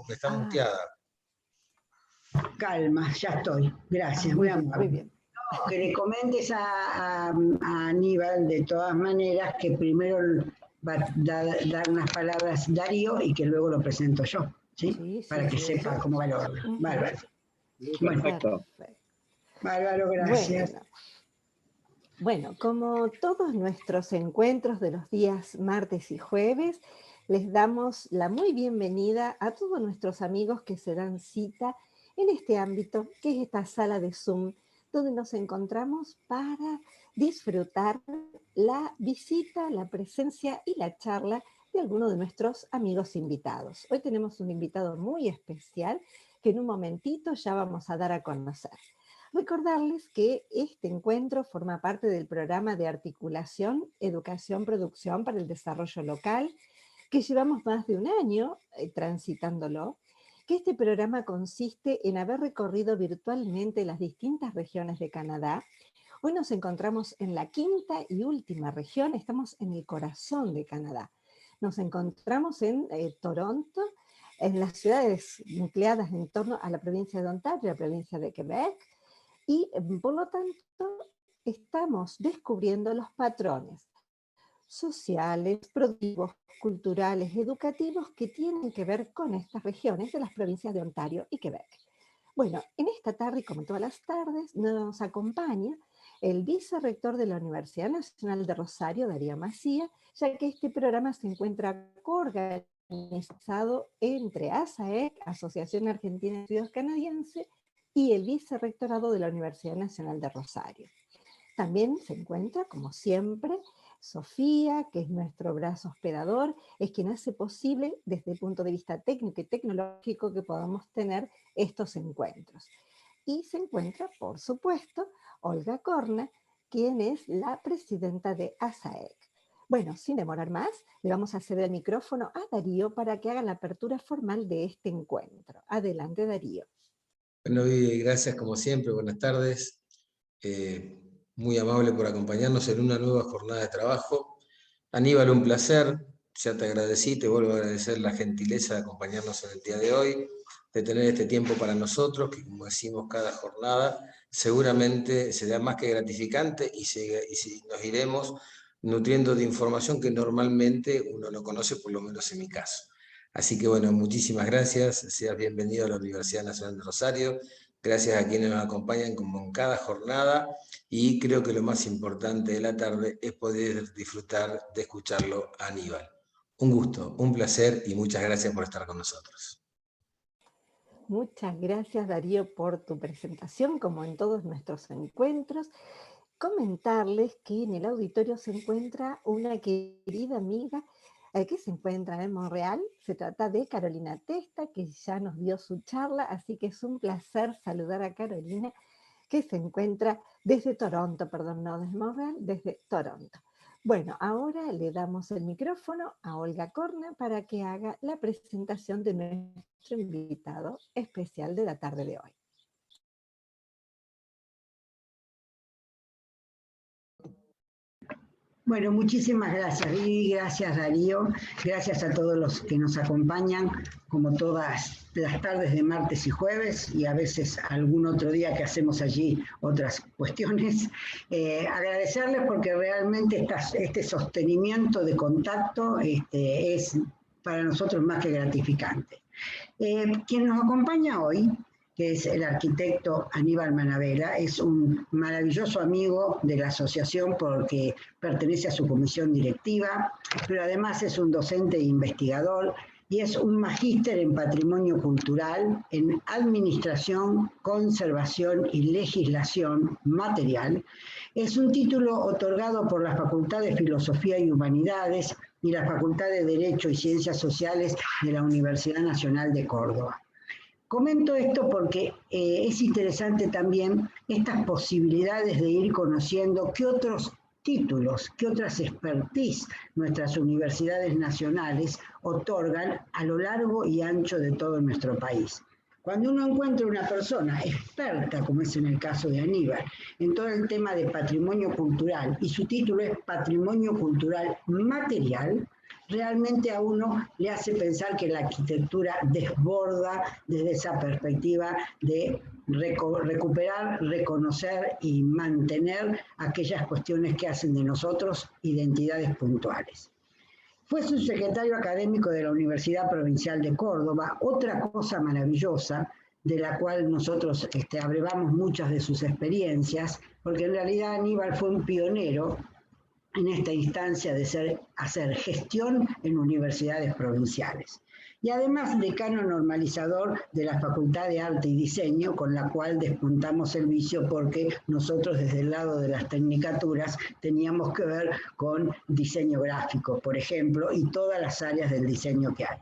porque está Ah, muteada. Calma, ya estoy. Gracias, muy amable. muy bien. No, que le comentes a Aníbal, de todas maneras, que primero va a dar unas palabras Darío y que luego lo presento yo, ¿sí? Sí, Para que sí, sepa cómo va el orden. Ujú. Bárbaro. Sí, Bueno, perfecto. bárbaro, gracias. Bueno, como todos nuestros encuentros de los días martes y jueves, les damos la muy bienvenida a todos nuestros amigos que se dan cita en este ámbito, que es esta sala de Zoom, donde nos encontramos para disfrutar la visita, la presencia y la charla de algunos de nuestros amigos invitados. Hoy tenemos un invitado muy especial que en un momentito ya vamos a dar a conocer. Recordarles que este encuentro forma parte del programa de articulación Educación-Producción para el Desarrollo Local, que llevamos más de un año transitándolo, que este programa consiste en haber recorrido virtualmente las distintas regiones de Canadá. Hoy nos encontramos en la quinta y última región, estamos en el corazón de Canadá. Nos encontramos en Toronto, en las ciudades nucleadas en torno a la provincia de Ontario, la provincia de Quebec, y por lo tanto estamos descubriendo los patrones sociales, productivos, culturales, educativos que tienen que ver con estas regiones de las provincias de Ontario y Quebec. Bueno, en esta tarde, y como todas las tardes, nos acompaña el vicerrector de la Universidad Nacional de Rosario, Darío Macía, ya que este programa se encuentra coorganizado entre ASAEC, Asociación Argentina de Estudios Canadienses, y el vicerrectorado de la Universidad Nacional de Rosario. También se encuentra, como siempre, Sofía, que es nuestro brazo hospedador, es quien hace posible desde el punto de vista técnico y tecnológico que podamos tener estos encuentros. Y se encuentra, por supuesto, Olga Corna, quien es la presidenta de ASAEC. Bueno, sin demorar más, le vamos a ceder el micrófono a Darío para que haga la apertura formal de este encuentro. Adelante, Darío. Bueno, Vivi, gracias como siempre, buenas tardes. Muy amable por acompañarnos en una nueva jornada de trabajo. Aníbal, un placer, ya te agradecí, te vuelvo a agradecer la gentileza de acompañarnos en el día de hoy, de tener este tiempo para nosotros, que como decimos cada jornada, seguramente será más que gratificante y nos iremos nutriendo de información que normalmente uno no conoce, por lo menos en mi caso. Así que bueno, muchísimas gracias, seas bienvenido a la Universidad Nacional de Rosario, gracias a quienes nos acompañan como en cada jornada, y creo que lo más importante de la tarde es poder disfrutar de escucharlo a Aníbal. Un gusto, un placer y muchas gracias por estar con nosotros. Muchas gracias, Darío, por tu presentación, como en todos nuestros encuentros. Comentarles que en el auditorio se encuentra una querida amiga que se encuentra en Montreal. Se trata de Carolina Testa, que ya nos dio su charla, así que es un placer saludar a Carolina, que se encuentra desde Toronto, perdón, no desde Montreal, desde Toronto. Bueno, ahora le damos el micrófono a Olga Corna para que haga la presentación de nuestro invitado especial de la tarde de hoy. Bueno, muchísimas gracias, Vivi, gracias, Darío, gracias a todos los que nos acompañan, como todas las tardes de martes y jueves, y a veces algún otro día que hacemos allí otras cuestiones. Agradecerles porque realmente este sostenimiento de contacto es para nosotros más que gratificante. Quien nos acompaña hoy, que es el arquitecto Aníbal Manabela, es un maravilloso amigo de la asociación porque pertenece a su comisión directiva, pero además es un docente e investigador y es un magíster en patrimonio cultural, en administración, conservación y legislación material. Es un título otorgado por la Facultad de Filosofía y Humanidades y la Facultad de Derecho y Ciencias Sociales de la Universidad Nacional de Córdoba. Comento esto porque es interesante también estas posibilidades de ir conociendo qué otros títulos, qué otras expertise nuestras universidades nacionales otorgan a lo largo y ancho de todo nuestro país. Cuando uno encuentra una persona experta, como es en el caso de Aníbal, en todo el tema de patrimonio cultural, y su título es Patrimonio Cultural Material, realmente a uno le hace pensar que la arquitectura desborda desde esa perspectiva de recuperar, reconocer y mantener aquellas cuestiones que hacen de nosotros identidades puntuales. Fue subsecretario académico de la Universidad Provincial de Córdoba, otra cosa maravillosa de la cual nosotros abrevamos muchas de sus experiencias, porque en realidad Aníbal fue un pionero en esta instancia de hacer gestión en universidades provinciales. Y además decano normalizador de la Facultad de Arte y Diseño, con la cual despuntamos el vicio porque nosotros desde el lado de las tecnicaturas teníamos que ver con diseño gráfico, por ejemplo, y todas las áreas del diseño que hay.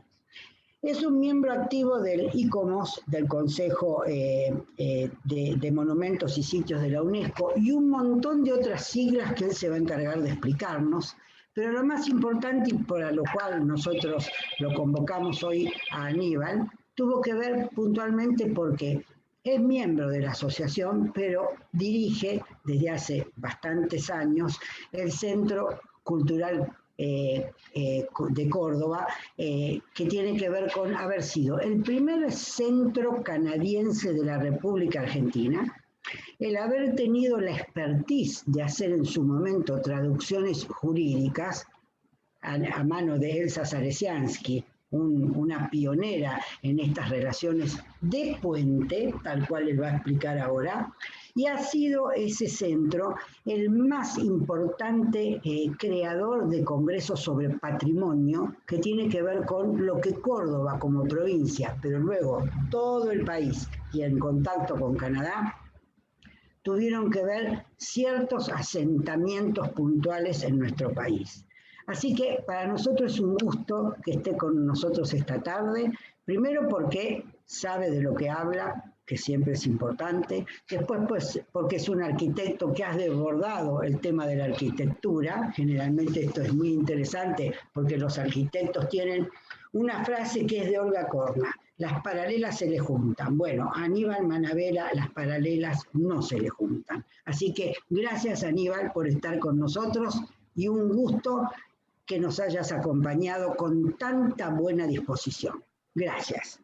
Es un miembro activo del ICOMOS, del Consejo de Monumentos y Sitios de la UNESCO, y un montón de otras siglas que él se va a encargar de explicarnos. Pero lo más importante, y por lo cual nosotros lo convocamos hoy a Aníbal, tuvo que ver puntualmente porque es miembro de la asociación, pero dirige desde hace bastantes años el Centro Cultural de Córdoba, que tiene que ver con haber sido el primer centro canadiense de la República Argentina, el haber tenido la expertise de hacer en su momento traducciones jurídicas a mano de Elsa Saresiansky, una pionera en estas relaciones de puente, tal cual él va a explicar ahora, y ha sido ese centro el más importante creador de congresos sobre patrimonio que tiene que ver con lo que Córdoba como provincia, pero luego todo el país y en contacto con Canadá, tuvieron que ver ciertos asentamientos puntuales en nuestro país. Así que para nosotros es un gusto que esté con nosotros esta tarde, primero porque sabe de lo que habla, que siempre es importante, después pues porque es un arquitecto que ha desbordado el tema de la arquitectura, generalmente esto es muy interesante porque los arquitectos tienen una frase que es de Olga Corna: las paralelas se le juntan. Bueno, a Aníbal Manabela las paralelas no se le juntan. Así que gracias Aníbal por estar con nosotros y un gusto que nos hayas acompañado con tanta buena disposición. Gracias.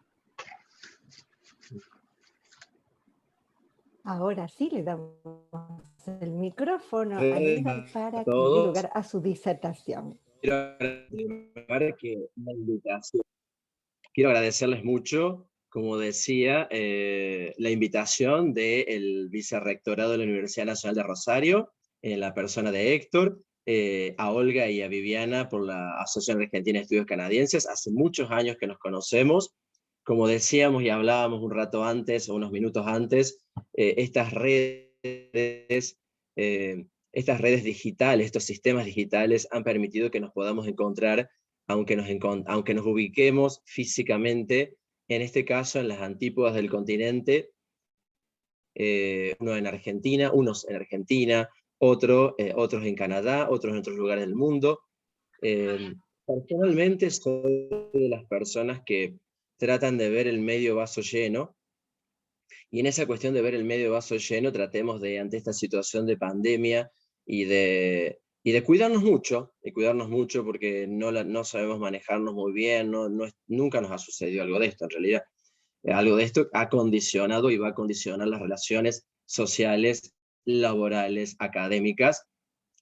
Ahora sí le damos el micrófono a Aníbal para que dé lugar a su disertación. Quiero agradecerles mucho, como decía, la invitación del Vicerrectorado de la Universidad Nacional de Rosario, en la persona de Héctor, a Olga y a Viviana por la Asociación Argentina de Estudios Canadienses. Hace muchos años que nos conocemos. Como decíamos y hablábamos un rato antes, o unos minutos antes, estas redes digitales, estos sistemas digitales han permitido que nos podamos encontrar, aunque nos ubiquemos físicamente, en este caso en las antípodas del continente, unos en Argentina, otros en Canadá, otros en otros lugares del mundo. Personalmente soy de las personas que tratan de ver el medio vaso lleno, y en esa cuestión de ver el medio vaso lleno tratemos de, ante esta situación de pandemia, y de cuidarnos mucho, porque no sabemos manejarnos muy bien, nunca nos ha sucedido algo de esto en realidad. Algo de esto ha condicionado y va a condicionar las relaciones sociales, laborales, académicas,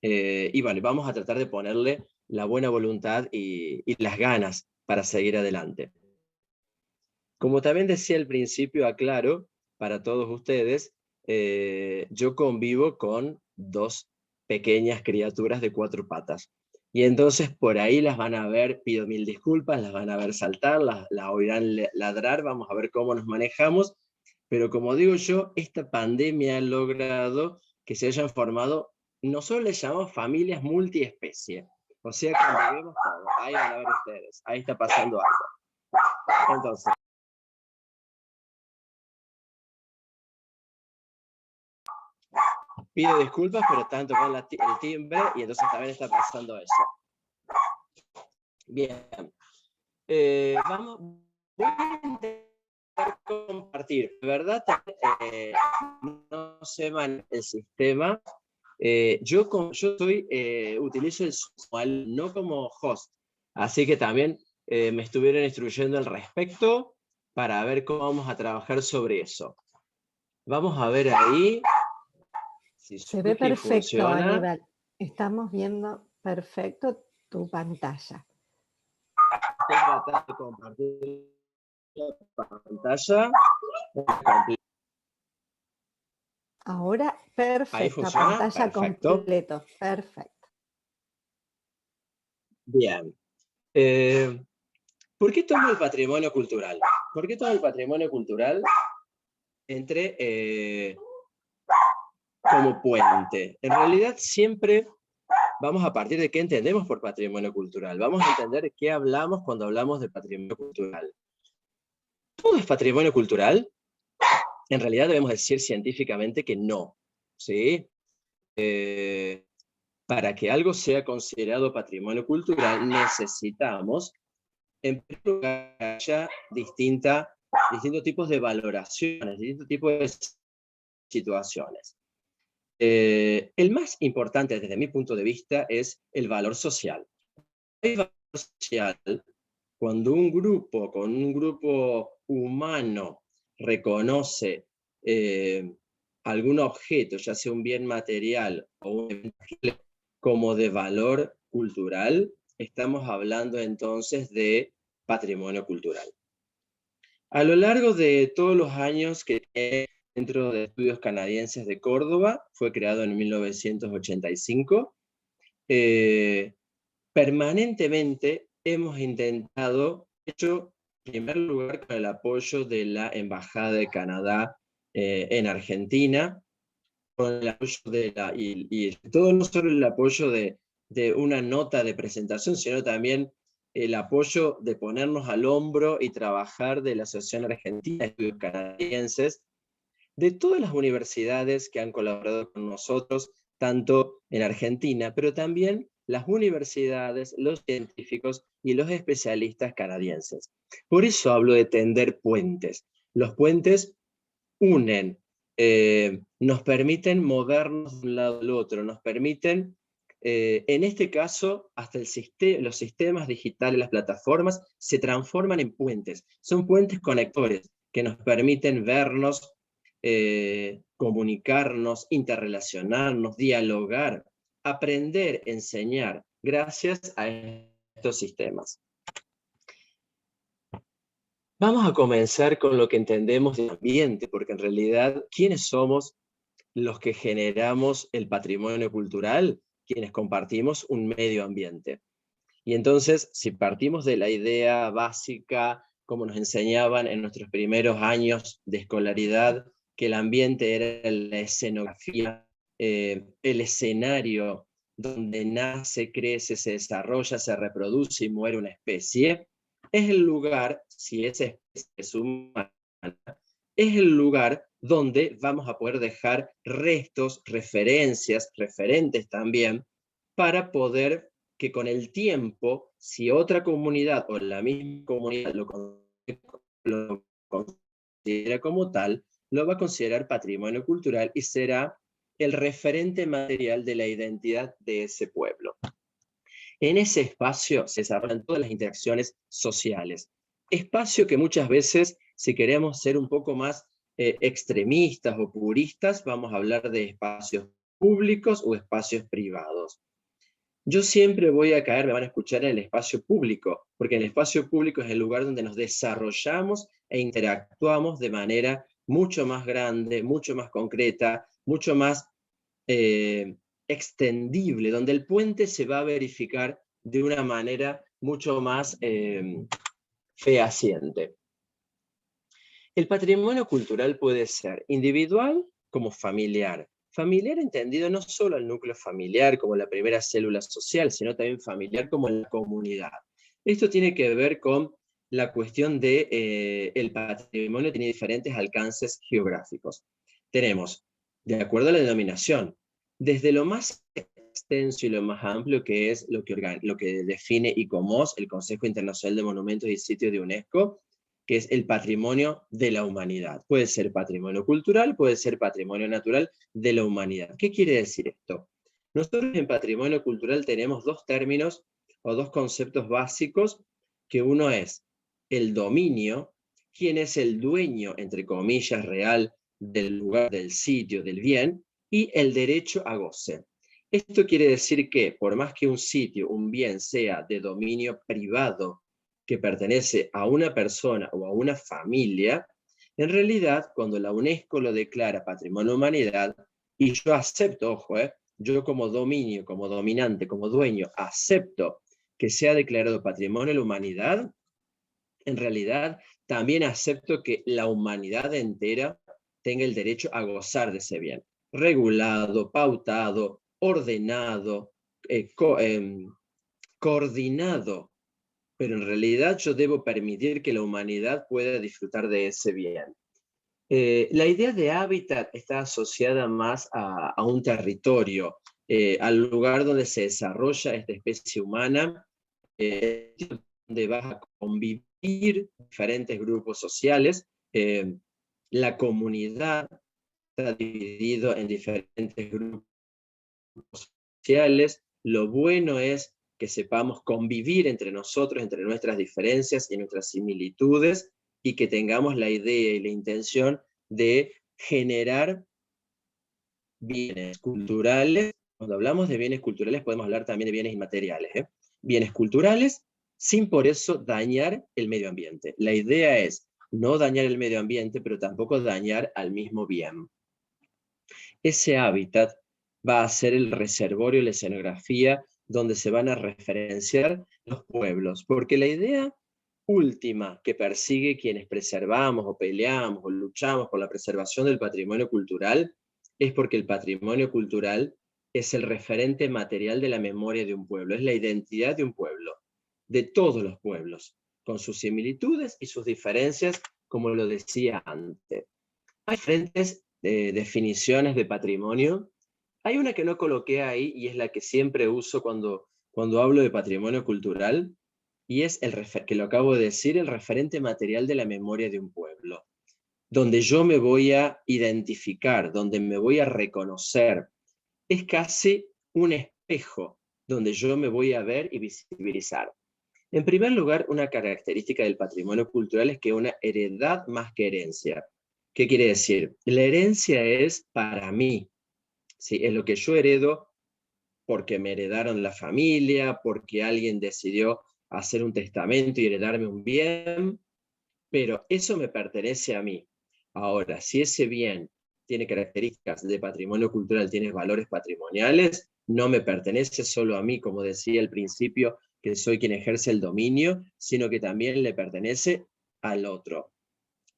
y vale, vamos a tratar de ponerle la buena voluntad y las ganas para seguir adelante. Como también decía al principio, aclaro para todos ustedes, yo convivo con dos pequeñas criaturas de 4 patas. Y entonces por ahí las van a ver, pido mil disculpas, las van a ver saltar, las oirán ladrar, vamos a ver cómo nos manejamos. Pero como digo yo, esta pandemia ha logrado que se hayan formado, nosotros les llamamos familias multiespecie. O sea, convivimos todos. Ahí van a ver ustedes, ahí está pasando algo. Entonces, pido disculpas, pero están tocando el timbre y entonces también está pasando eso. Bien. Voy a intentar compartir. De verdad, no sé el sistema. Yo utilizo el Zoom no como host, Así que también me estuvieron instruyendo al respecto para ver cómo vamos a trabajar sobre eso. Vamos a ver ahí si Se ve surge y perfecto, funciona. Aníbal. Estamos viendo perfecto tu pantalla. Estoy tratando de compartir la pantalla. Ahora, Ahí perfecta, funciona, pantalla perfecto. completo, perfecto. Bien. ¿Por qué tomo el patrimonio cultural? ¿Por qué tomo el patrimonio cultural como puente? En realidad siempre vamos a partir de qué entendemos por patrimonio cultural. Vamos a entender qué hablamos cuando hablamos de patrimonio cultural. ¿Todo es patrimonio cultural? En realidad debemos decir científicamente que no, ¿sí? Para que algo sea considerado patrimonio cultural necesitamos, en primer lugar, que haya distintos tipos de valoraciones, distintos tipos de situaciones. El más importante desde mi punto de vista es el valor social. El valor social, cuando un grupo humano reconoce algún objeto, ya sea un bien material o un bien como de valor cultural, estamos hablando entonces de patrimonio cultural. A lo largo de todos los años que el Centro de Estudios Canadienses de Córdoba fue creado en 1985, permanentemente hemos intentado, de hecho, en primer lugar con el apoyo de la Embajada de Canadá en Argentina, con el apoyo y todo no solo el apoyo de una nota de presentación, sino también el apoyo de ponernos al hombro y trabajar de la Asociación Argentina de Estudios Canadienses, de todas las universidades que han colaborado con nosotros, tanto en Argentina, pero también las universidades, los científicos y los especialistas canadienses. Por eso hablo de tender puentes. Los puentes unen, nos permiten movernos de un lado al otro, nos permiten, en este caso, hasta los sistemas digitales, las plataformas, se transforman en puentes. Son puentes conectores que nos permiten vernos, comunicarnos, interrelacionarnos, dialogar, aprender, enseñar, gracias a estos sistemas. Vamos a comenzar con lo que entendemos de ambiente, porque en realidad, ¿quiénes somos los que generamos el patrimonio cultural? Quienes compartimos un medio ambiente. Y entonces, si partimos de la idea básica, como nos enseñaban en nuestros primeros años de escolaridad, que el ambiente era la escenografía, el escenario donde nace, crece, se desarrolla, se reproduce y muere una especie, es el lugar, si esa especie es humana, es el lugar donde vamos a poder dejar restos, referencias, referentes también, para poder que con el tiempo, si otra comunidad o la misma comunidad lo considera como tal, lo va a considerar patrimonio cultural y será el referente material de la identidad de ese pueblo. En ese espacio se desarrollan todas las interacciones sociales. Espacio que muchas veces, si queremos ser un poco más extremistas o puristas, vamos a hablar de espacios públicos o espacios privados. Yo siempre voy a caer, me van a escuchar, en el espacio público, porque el espacio público es el lugar donde nos desarrollamos e interactuamos de manera mucho más grande, mucho más concreta, mucho más extendible, donde el puente se va a verificar de una manera mucho más fehaciente. El patrimonio cultural puede ser individual como familiar. Familiar entendido no solo al núcleo familiar como la primera célula social, sino también familiar como la comunidad. Esto tiene que ver con la cuestión de el patrimonio tiene diferentes alcances geográficos. Tenemos, de acuerdo a la denominación, desde lo más extenso y lo más amplio, que es lo que define ICOMOS, el Consejo Internacional de Monumentos y Sitios de UNESCO, que es el patrimonio de la humanidad. Puede ser patrimonio cultural, puede ser patrimonio natural de la humanidad. ¿Qué quiere decir esto? Nosotros en patrimonio cultural tenemos dos términos o dos conceptos básicos, que uno es el dominio, quién es el dueño, entre comillas, real del lugar, del sitio, del bien, y el derecho a goce. Esto quiere decir que, por más que un sitio, un bien sea de dominio privado, que pertenece a una persona o a una familia, en realidad, cuando la UNESCO lo declara Patrimonio de la Humanidad, y yo acepto, ojo, yo como dominio, como dominante, como dueño, acepto que sea declarado Patrimonio de la Humanidad, en realidad también acepto que la humanidad entera tenga el derecho a gozar de ese bien, regulado, pautado, ordenado, coordinado, pero en realidad yo debo permitir que la humanidad pueda disfrutar de ese bien. La idea de hábitat está asociada más a un territorio, al lugar donde se desarrolla esta especie humana, donde vas a convivir diferentes grupos sociales. La comunidad está dividido en diferentes grupos sociales. Lo bueno es que sepamos convivir entre nosotros, entre nuestras diferencias y nuestras similitudes, y que tengamos la idea y la intención de generar bienes culturales. Cuando hablamos de bienes culturales podemos hablar también de bienes inmateriales, bienes culturales, sin por eso dañar el medio ambiente. La idea es no dañar el medio ambiente, pero tampoco dañar al mismo bien. Ese hábitat va a ser el reservorio, la escenografía, donde se van a referenciar los pueblos, porque la idea última que persigue quienes preservamos o peleamos o luchamos por la preservación del patrimonio cultural es porque el patrimonio cultural es el referente material de la memoria de un pueblo, es la identidad de un pueblo, de todos los pueblos, con sus similitudes y sus diferencias, como lo decía antes. Hay diferentes definiciones de patrimonio. Hay una que no coloqué ahí y es la que siempre uso cuando hablo de patrimonio cultural, y es que lo acabo de decir, el referente material de la memoria de un pueblo, donde yo me voy a identificar, donde me voy a reconocer. Es casi un espejo donde yo me voy a ver y visibilizar. En primer lugar, una característica del patrimonio cultural es que es una heredad más que herencia. ¿Qué quiere decir? La herencia es para mí, ¿sí? Es lo que yo heredo porque me heredaron la familia, porque alguien decidió hacer un testamento y heredarme un bien, pero eso me pertenece a mí. Ahora, si ese bien tiene características de patrimonio cultural, tiene valores patrimoniales, no me pertenece solo a mí, como decía al principio, que soy quien ejerce el dominio, sino que también le pertenece al otro.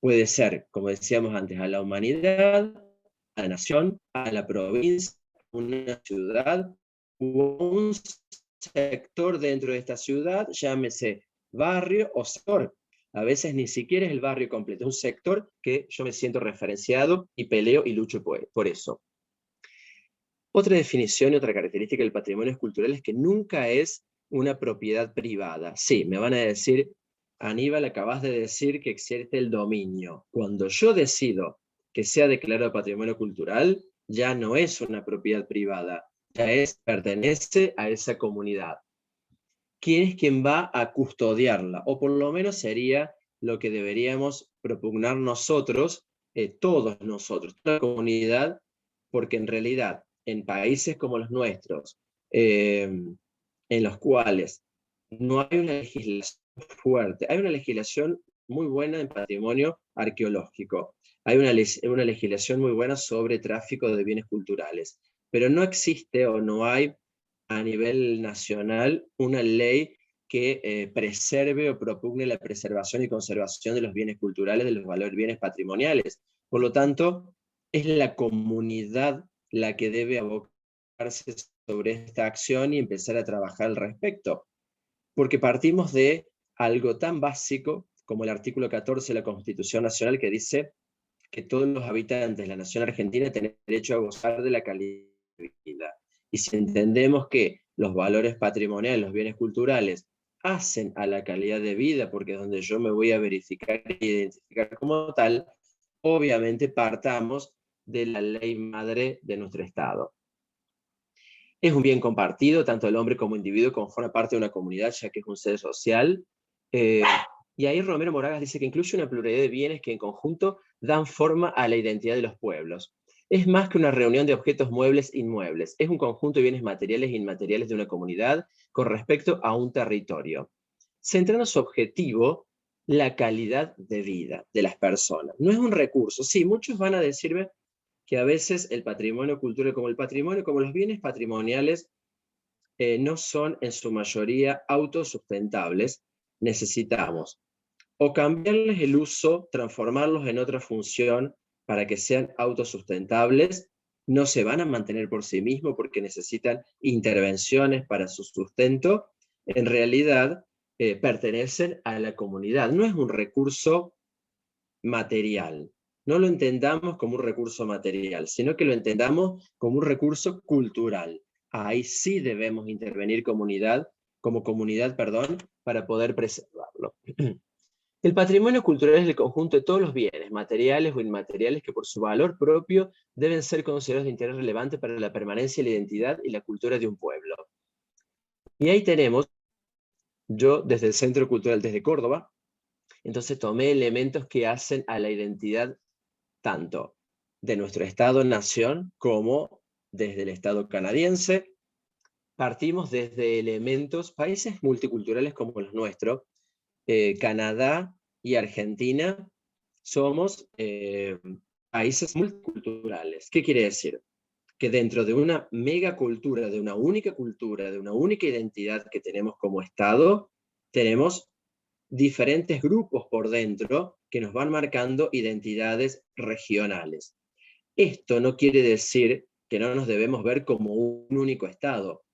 Puede ser, como decíamos antes, a la humanidad, a la nación, a la provincia, a una ciudad, o un sector dentro de esta ciudad, llámese barrio o sector. A veces ni siquiera es el barrio completo, es un sector que yo me siento referenciado y peleo y lucho por eso. Otra definición y otra característica del patrimonio cultural es que nunca es una propiedad privada. Sí, me van a decir, Aníbal, acabas de decir que existe el dominio. Cuando yo decido que sea declarado patrimonio cultural, ya no es una propiedad privada, ya pertenece a esa comunidad. ¿Quién es quien va a custodiarla? O por lo menos sería lo que deberíamos propugnar nosotros, todos nosotros, toda la comunidad, porque en realidad en países como los nuestros, en los cuales no hay una legislación fuerte, hay una legislación muy buena en patrimonio arqueológico, hay una legislación muy buena sobre tráfico de bienes culturales, pero no existe o no hay a nivel nacional una ley que preserve o propugne la preservación y conservación de los bienes culturales, de los bienes patrimoniales. Por lo tanto, es la comunidad la que debe abocarse sobre esta acción y empezar a trabajar al respecto. Porque partimos de algo tan básico como el artículo 14 de la Constitución Nacional, que dice que todos los habitantes de la nación argentina tienen derecho a gozar de la calidad de vida. Y si entendemos que los valores patrimoniales, los bienes culturales, hacen a la calidad de vida, porque es donde yo me voy a verificar e identificar como tal, obviamente partamos de la ley madre de nuestro Estado. Es un bien compartido, tanto el hombre como individuo conforma parte de una comunidad, ya que es un ser social. Y ahí Romero Moragas dice que incluye una pluralidad de bienes que en conjunto dan forma a la identidad de los pueblos. Es más que una reunión de objetos muebles e inmuebles, es un conjunto de bienes materiales e inmateriales de una comunidad con respecto a un territorio, centrando su objetivo la calidad de vida de las personas. No es un recurso. Sí, muchos van a decirme que a veces el patrimonio cultural, como los bienes patrimoniales, no son en su mayoría autosustentables. Necesitamos o cambiarles el uso, transformarlos en otra función para que sean autosustentables. No se van a mantener por sí mismos porque necesitan intervenciones para su sustento. En realidad, pertenecen a la comunidad. No es un recurso material. No lo entendamos como un recurso material, sino que lo entendamos como un recurso cultural. Ahí sí debemos intervenir como comunidad, para poder preservarlo. El patrimonio cultural es el conjunto de todos los bienes, materiales o inmateriales, que por su valor propio deben ser considerados de interés relevante para la permanencia, la identidad y la cultura de un pueblo. Y ahí tenemos, yo desde el Centro Cultural, desde Córdoba, entonces tomé elementos que hacen a la identidad tanto de nuestro Estado-nación como desde el Estado canadiense. Partimos desde elementos, países multiculturales como los nuestros, Canadá y Argentina, somos países multiculturales. ¿Qué quiere decir? Que dentro de una megacultura, de una única identidad que tenemos como Estado, tenemos diferentes grupos por dentro que nos van marcando identidades regionales. Esto no quiere decir que no nos debemos ver como un único Estado.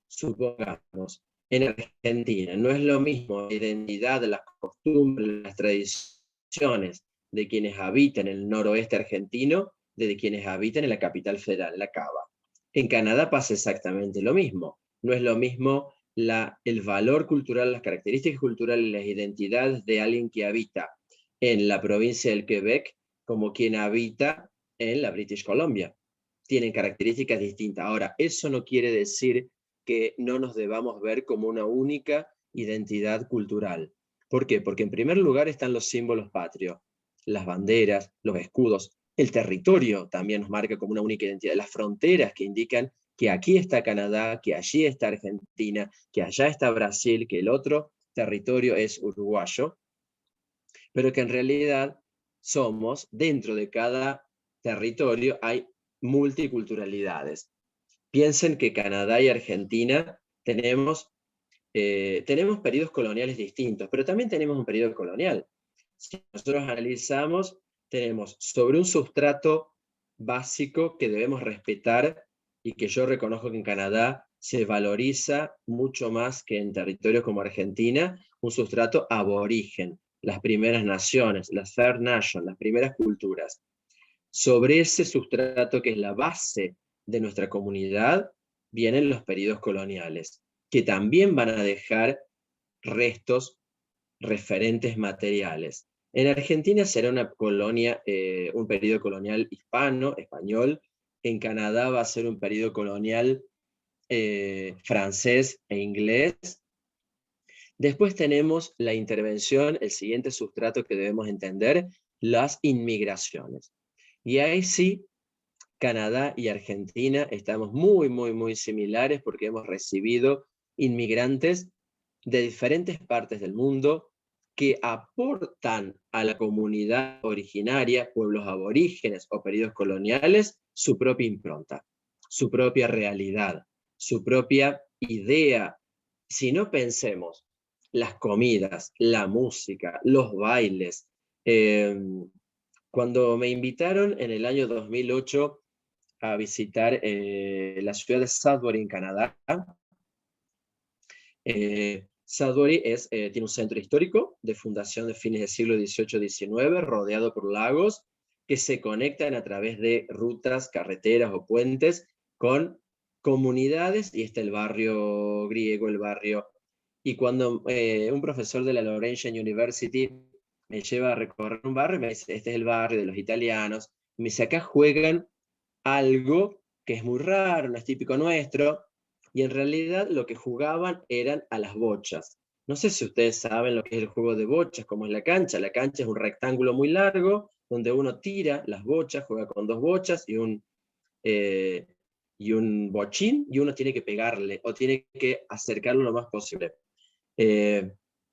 Supongamos, en Argentina no es lo mismo la identidad, las costumbres, las tradiciones de quienes habitan en el noroeste argentino de quienes habitan en la capital federal, La Cava. En Canadá pasa exactamente lo mismo. No es lo mismo el valor cultural, las características culturales, las identidades de alguien que habita en la provincia del Quebec como quien habita en la British Columbia. Tienen características distintas. Ahora, eso no quiere decir que no nos debamos ver como una única identidad cultural. ¿Por qué? Porque en primer lugar están los símbolos patrios, las banderas, los escudos, el territorio también nos marca como una única identidad, las fronteras que indican que aquí está Canadá, que allí está Argentina, que allá está Brasil, que el otro territorio es uruguayo, pero que en realidad somos, dentro de cada territorio hay multiculturalidades. Piensen que Canadá y Argentina tenemos periodos coloniales distintos, pero también tenemos un periodo colonial. Si nosotros analizamos, tenemos sobre un sustrato básico que debemos respetar y que yo reconozco que en Canadá se valoriza mucho más que en territorios como Argentina, un sustrato aborigen, las primeras naciones, las First Nations, las primeras culturas. Sobre ese sustrato que es la base de nuestra comunidad, vienen los periodos coloniales, que también van a dejar restos, referentes materiales. En Argentina será una colonia, un periodo colonial hispano, español. En Canadá va a ser un periodo colonial francés e inglés. Después tenemos la intervención, el siguiente sustrato que debemos entender, las inmigraciones. Y ahí sí, Canadá y Argentina estamos muy similares porque hemos recibido inmigrantes de diferentes partes del mundo que aportan a la comunidad originaria, pueblos aborígenes o periodos coloniales, su propia impronta, su propia realidad, su propia idea. Si no pensemos las comidas, la música, los bailes. Cuando me invitaron en el año 2008 a visitar la ciudad de Sudbury en Canadá, Sudbury tiene un centro histórico de fundación de fines del siglo XVIII-XIX, rodeado por lagos que se conectan a través de rutas, carreteras o puentes con comunidades, y está el barrio griego, el barrio... Y cuando un profesor de la Laurentian University me lleva a recorrer un barrio, me dice, este es el barrio de los italianos, me dice, acá juegan algo que es muy raro, no es típico nuestro, y en realidad lo que jugaban eran a las bochas. No sé si ustedes saben lo que es el juego de bochas, cómo es la cancha. La cancha es un rectángulo muy largo, donde uno tira las bochas, juega con 2 bochas y un bochín, y uno tiene que pegarle, o tiene que acercarlo lo más posible.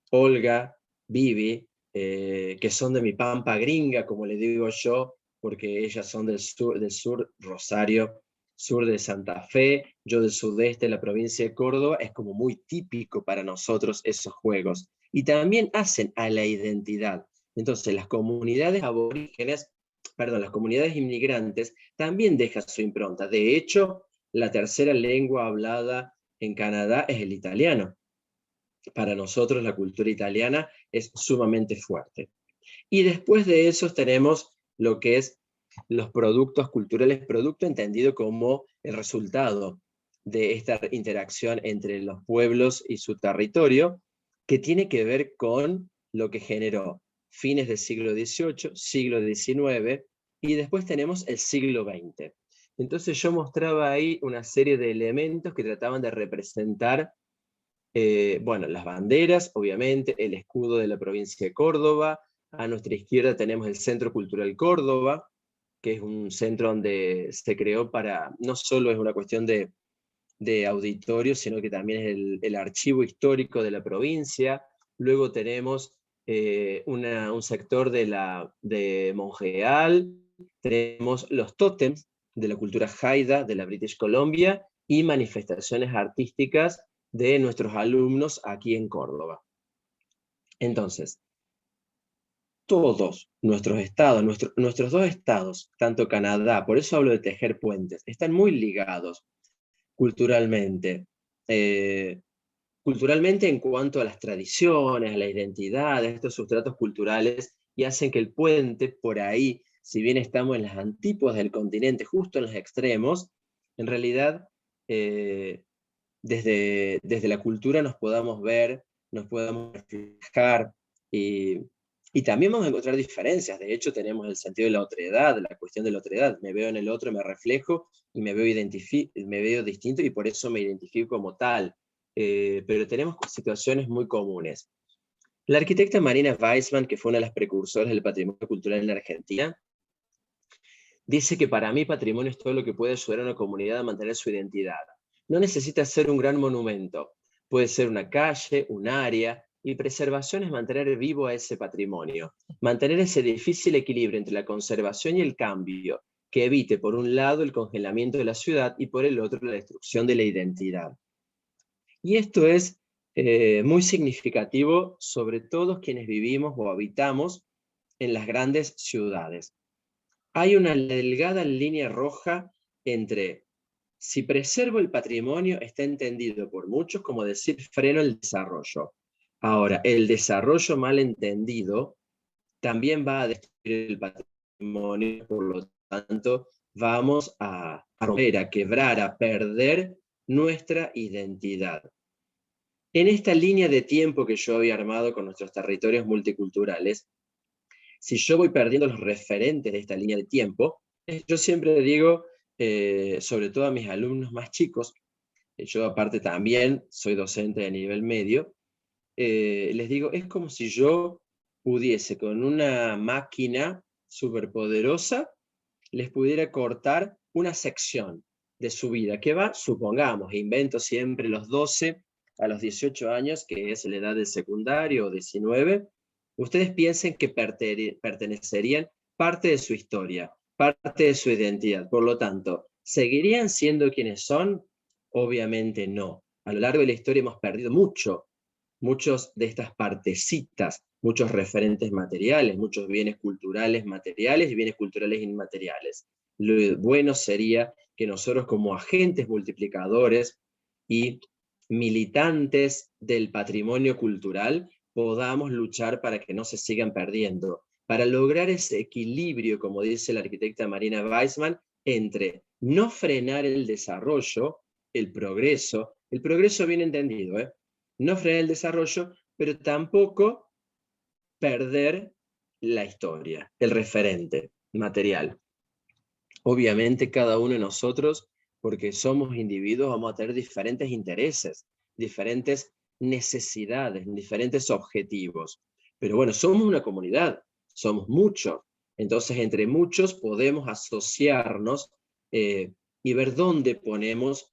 Olga, Vivi, que son de mi pampa gringa, como le digo yo, porque ellas son del sur, Rosario, sur de Santa Fe, yo del sudeste de la provincia de Córdoba, es como muy típico para nosotros esos juegos. Y también hacen a la identidad. Entonces, las comunidades aborígenes, perdón, las comunidades inmigrantes también dejan su impronta. De hecho, la tercera lengua hablada en Canadá es el italiano. Para nosotros la cultura italiana es sumamente fuerte. Y después de eso tenemos lo que es los productos culturales, producto entendido como el resultado de esta interacción entre los pueblos y su territorio, que tiene que ver con lo que generó fines del siglo XVIII, siglo XIX, y después tenemos el siglo XX. Entonces yo mostraba ahí una serie de elementos que trataban de representar bueno, las banderas, obviamente, el escudo de la provincia de Córdoba. A nuestra izquierda tenemos el Centro Cultural Córdoba, que es un centro donde se creó para, no solo es una cuestión de auditorio, sino que también es el archivo histórico de la provincia. Luego tenemos un sector de Monreal, tenemos los tótems de la cultura Haida de la British Columbia y manifestaciones artísticas de nuestros alumnos aquí en Córdoba. Entonces, todos nuestros estados, nuestros 2 estados, tanto Canadá, por eso hablo de tejer puentes, están muy ligados culturalmente. Culturalmente en cuanto a las tradiciones, a la identidad, a estos sustratos culturales, y hacen que el puente, por ahí, si bien estamos en las antípodas del continente, justo en los extremos, en realidad desde la cultura nos podamos ver, nos podamos reflejar, y también vamos a encontrar diferencias. De hecho, tenemos el sentido de la otredad, la cuestión de la otredad. Me veo en el otro, me reflejo, y me veo distinto, y por eso me identifico como tal. Pero tenemos situaciones muy comunes. La arquitecta Marina Weissman, que fue una de las precursoras del patrimonio cultural en Argentina, dice que para mí patrimonio es todo lo que puede ayudar a una comunidad a mantener su identidad. No necesita ser un gran monumento, puede ser una calle, un área, y preservación es mantener vivo a ese patrimonio, mantener ese difícil equilibrio entre la conservación y el cambio, que evite por un lado el congelamiento de la ciudad y por el otro la destrucción de la identidad. Y esto es muy significativo, sobre todo quienes vivimos o habitamos en las grandes ciudades. Hay una delgada línea roja entre, si preservo el patrimonio, está entendido por muchos como decir freno el desarrollo. Ahora, el desarrollo mal entendido también va a destruir el patrimonio, por lo tanto, vamos a romper, a quebrar, a perder nuestra identidad. En esta línea de tiempo que yo había armado con nuestros territorios multiculturales, si yo voy perdiendo los referentes de esta línea de tiempo, yo siempre digo, sobre todo a mis alumnos más chicos, yo aparte también soy docente de nivel medio, les digo, es como si yo pudiese con una máquina superpoderosa, les pudiera cortar una sección de su vida, que va, supongamos, invento siempre los 12 a los 18 años, que es la edad del secundario o 19, ustedes piensen que pertenecerían parte de su historia, parte de su identidad. Por lo tanto, ¿seguirían siendo quienes son? Obviamente no. A lo largo de la historia hemos perdido muchos de estas partecitas, muchos referentes materiales, muchos bienes culturales materiales y bienes culturales inmateriales. Lo bueno sería que nosotros como agentes multiplicadores y militantes del patrimonio cultural podamos luchar para que no se sigan perdiendo, para lograr ese equilibrio, como dice la arquitecta Marina Weissman, entre no frenar el desarrollo, el progreso bien entendido, no frenar el desarrollo, pero tampoco perder la historia, el referente material. Obviamente cada uno de nosotros porque somos individuos, vamos a tener diferentes intereses, diferentes necesidades, diferentes objetivos. Pero bueno, somos una comunidad, somos muchos. Entonces, entre muchos podemos asociarnos y ver dónde ponemos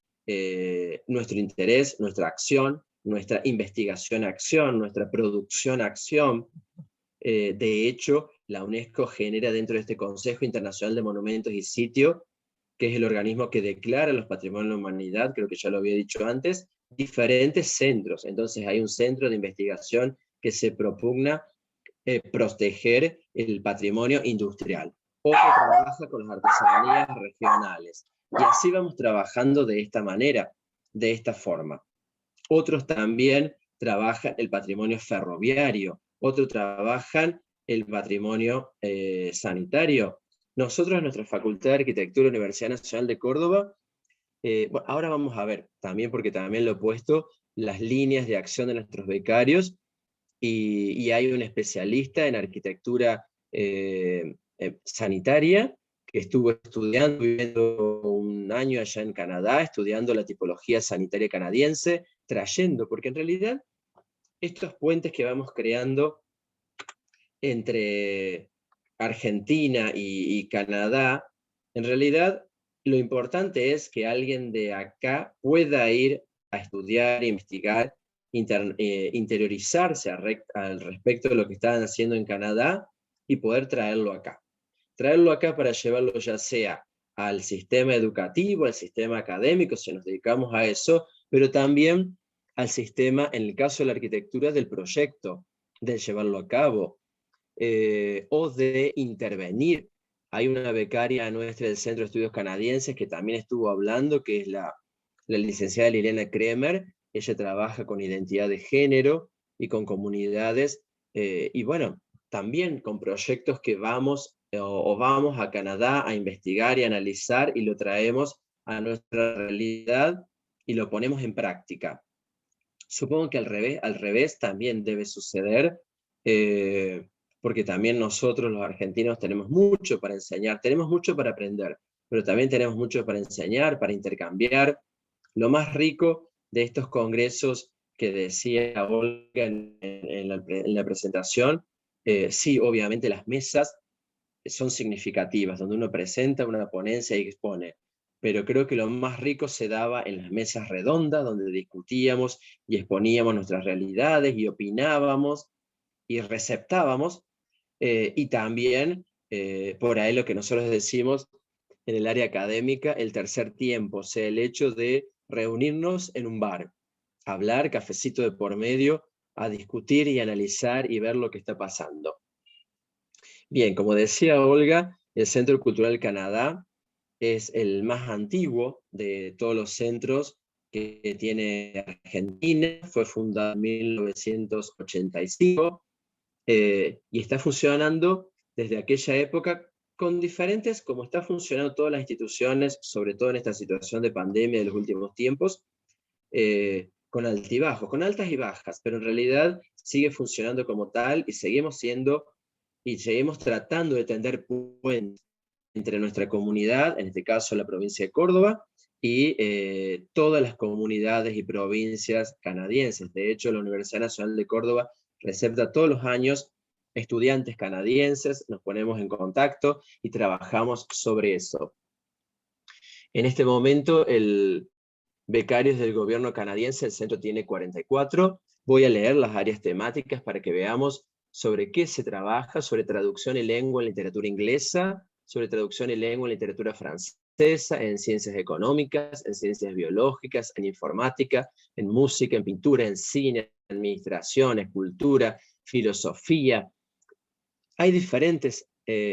nuestro interés, nuestra acción, nuestra investigación-acción, nuestra producción-acción. De hecho, la UNESCO genera dentro de este Consejo Internacional de Monumentos y Sitios, que es el organismo que declara los patrimonios de la humanidad, creo que ya lo había dicho antes, diferentes centros. Entonces hay un centro de investigación que se propugna proteger el patrimonio industrial. Otro trabaja con las artesanías regionales. Y así vamos trabajando de esta manera, de esta forma. Otros también trabajan el patrimonio ferroviario, otros trabajan el patrimonio sanitario. Nosotros en nuestra Facultad de Arquitectura Universidad Nacional de Córdoba, bueno, ahora vamos a ver, también porque también lo he puesto, las líneas de acción de nuestros becarios, y hay un especialista en arquitectura sanitaria, que estuvo estudiando, viviendo un año allá en Canadá, estudiando la tipología sanitaria canadiense, trayendo, porque en realidad estos puentes que vamos creando entre Argentina y Canadá, en realidad lo importante es que alguien de acá pueda ir a estudiar, investigar, interiorizarse al respecto de lo que están haciendo en Canadá y poder traerlo acá. Traerlo acá para llevarlo ya sea al sistema educativo, al sistema académico, si nos dedicamos a eso, pero también al sistema, en el caso de la arquitectura, del proyecto, de llevarlo a cabo, o de intervenir. Hay una becaria nuestra del Centro de Estudios Canadienses que también estuvo hablando, que es la licenciada Liliana Kremer. Ella trabaja con identidad de género y con comunidades, y bueno, también con proyectos que vamos a Canadá a investigar y analizar, y lo traemos a nuestra realidad y lo ponemos en práctica. Supongo que al revés también debe suceder, porque también nosotros los argentinos tenemos mucho para enseñar, tenemos mucho para aprender, pero también tenemos mucho para enseñar, para intercambiar. Lo más rico de estos congresos que decía Olga en la presentación, sí, obviamente las mesas son significativas, donde uno presenta una ponencia y expone, pero creo que lo más rico se daba en las mesas redondas, donde discutíamos y exponíamos nuestras realidades y opinábamos y receptábamos, y también por ahí lo que nosotros decimos en el área académica, el tercer tiempo, o sea, el hecho de reunirnos en un bar, hablar, cafecito de por medio, a discutir y analizar y ver lo que está pasando. Bien, como decía Olga, el Centro Cultural Canadá es el más antiguo de todos los centros que tiene Argentina. Fue fundado en 1985 y está funcionando desde aquella época con diferentes, como está funcionando todas las instituciones, sobre todo en esta situación de pandemia de los últimos tiempos, con altibajos, con altas y bajas, pero en realidad sigue funcionando como tal y seguimos tratando de tender puentes entre nuestra comunidad, en este caso la provincia de Córdoba, y todas las comunidades y provincias canadienses. De hecho, la Universidad Nacional de Córdoba recepta todos los años estudiantes canadienses, nos ponemos en contacto y trabajamos sobre eso. En este momento, becarios del gobierno canadiense, el centro tiene 44. Voy a leer las áreas temáticas para que veamos sobre qué se trabaja, sobre traducción y lengua en literatura inglesa, sobre traducción y lengua en literatura francesa, en ciencias económicas, en ciencias biológicas, en informática, en música, en pintura, en cine, en administración, escultura, filosofía. Hay diferentes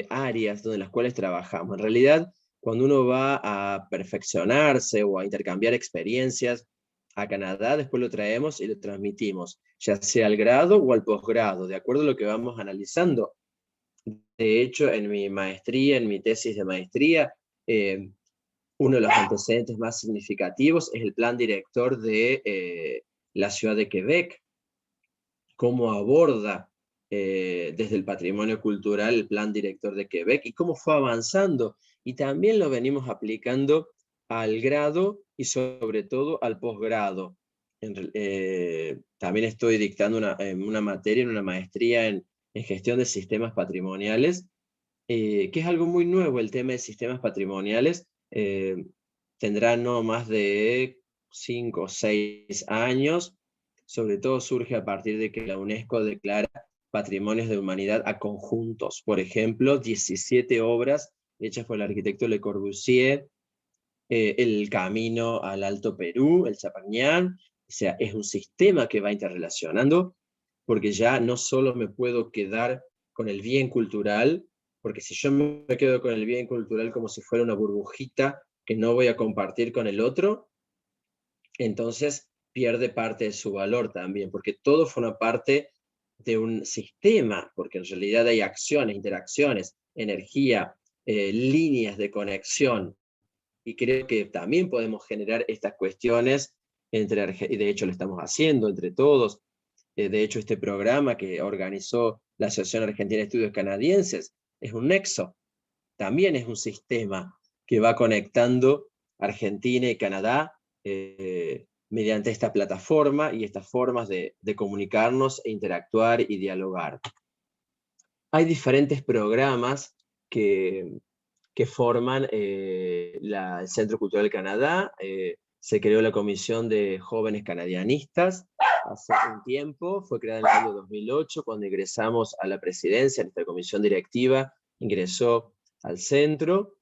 áreas donde las cuales trabajamos. En realidad, cuando uno va a perfeccionarse o a intercambiar experiencias a Canadá, después lo traemos y lo transmitimos, ya sea al grado o al posgrado, de acuerdo a lo que vamos analizando. De hecho, en mi maestría, en mi tesis de maestría, uno de los antecedentes más significativos es el plan director de la ciudad de Quebec, cómo aborda desde el patrimonio cultural el plan director de Quebec y cómo fue avanzando. Y también lo venimos aplicando al grado y sobre todo al posgrado. También estoy dictando una materia, en una maestría en gestión de sistemas patrimoniales, que es algo muy nuevo el tema de sistemas patrimoniales. Tendrá no más de 5 o 6 años, sobre todo surge a partir de que la UNESCO declara patrimonios de humanidad a conjuntos. Por ejemplo, 17 obras hechas por el arquitecto Le Corbusier, el camino al Alto Perú, el Chapagnán. O sea, es un sistema que va interrelacionando, porque ya no solo me puedo quedar con el bien cultural, porque si yo me quedo con el bien cultural como si fuera una burbujita que no voy a compartir con el otro, entonces pierde parte de su valor también, porque todo forma parte de un sistema, porque en realidad hay acciones, interacciones, energía, líneas de conexión, y creo que también podemos generar estas cuestiones y de hecho lo estamos haciendo entre todos. De hecho, este programa que organizó la Asociación Argentina de Estudios Canadienses es un nexo, también es un sistema que va conectando Argentina y Canadá mediante esta plataforma y estas formas de comunicarnos, e interactuar y dialogar. Hay diferentes programas que forman el Centro Cultural de Canadá. Se creó la Comisión de Jóvenes Canadianistas hace un tiempo, fue creada en el año 2008, cuando ingresamos a la presidencia, nuestra comisión directiva ingresó al centro,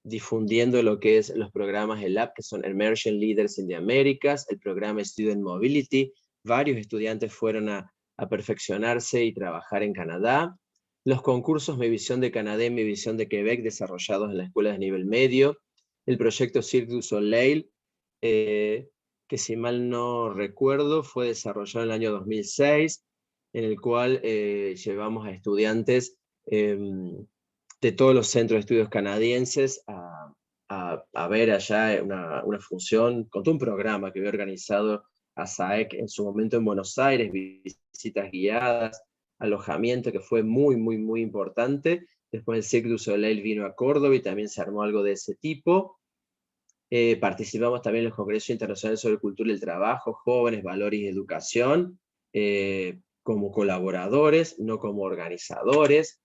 difundiendo lo que es los programas ELAP, que son Emerging Leaders in the Americas, el programa Student Mobility. Varios estudiantes fueron a perfeccionarse y trabajar en Canadá. Los concursos Mi Visión de Canadá y Mi Visión de Quebec, desarrollados en las escuelas de nivel medio. El proyecto Cirque du Soleil, que si mal no recuerdo, fue desarrollado en el año 2006, en el cual llevamos a estudiantes de todos los centros de estudios canadienses a ver allá una función, con todo un programa que había organizado a SAEC en su momento en Buenos Aires, visitas guiadas, alojamiento, que fue muy, muy, muy importante. Después el Cirque du Soleil vino a Córdoba y también se armó algo de ese tipo. Participamos también en los Congresos Internacionales sobre Cultura y el Trabajo, Jóvenes, Valores y Educación, como colaboradores, no como organizadores.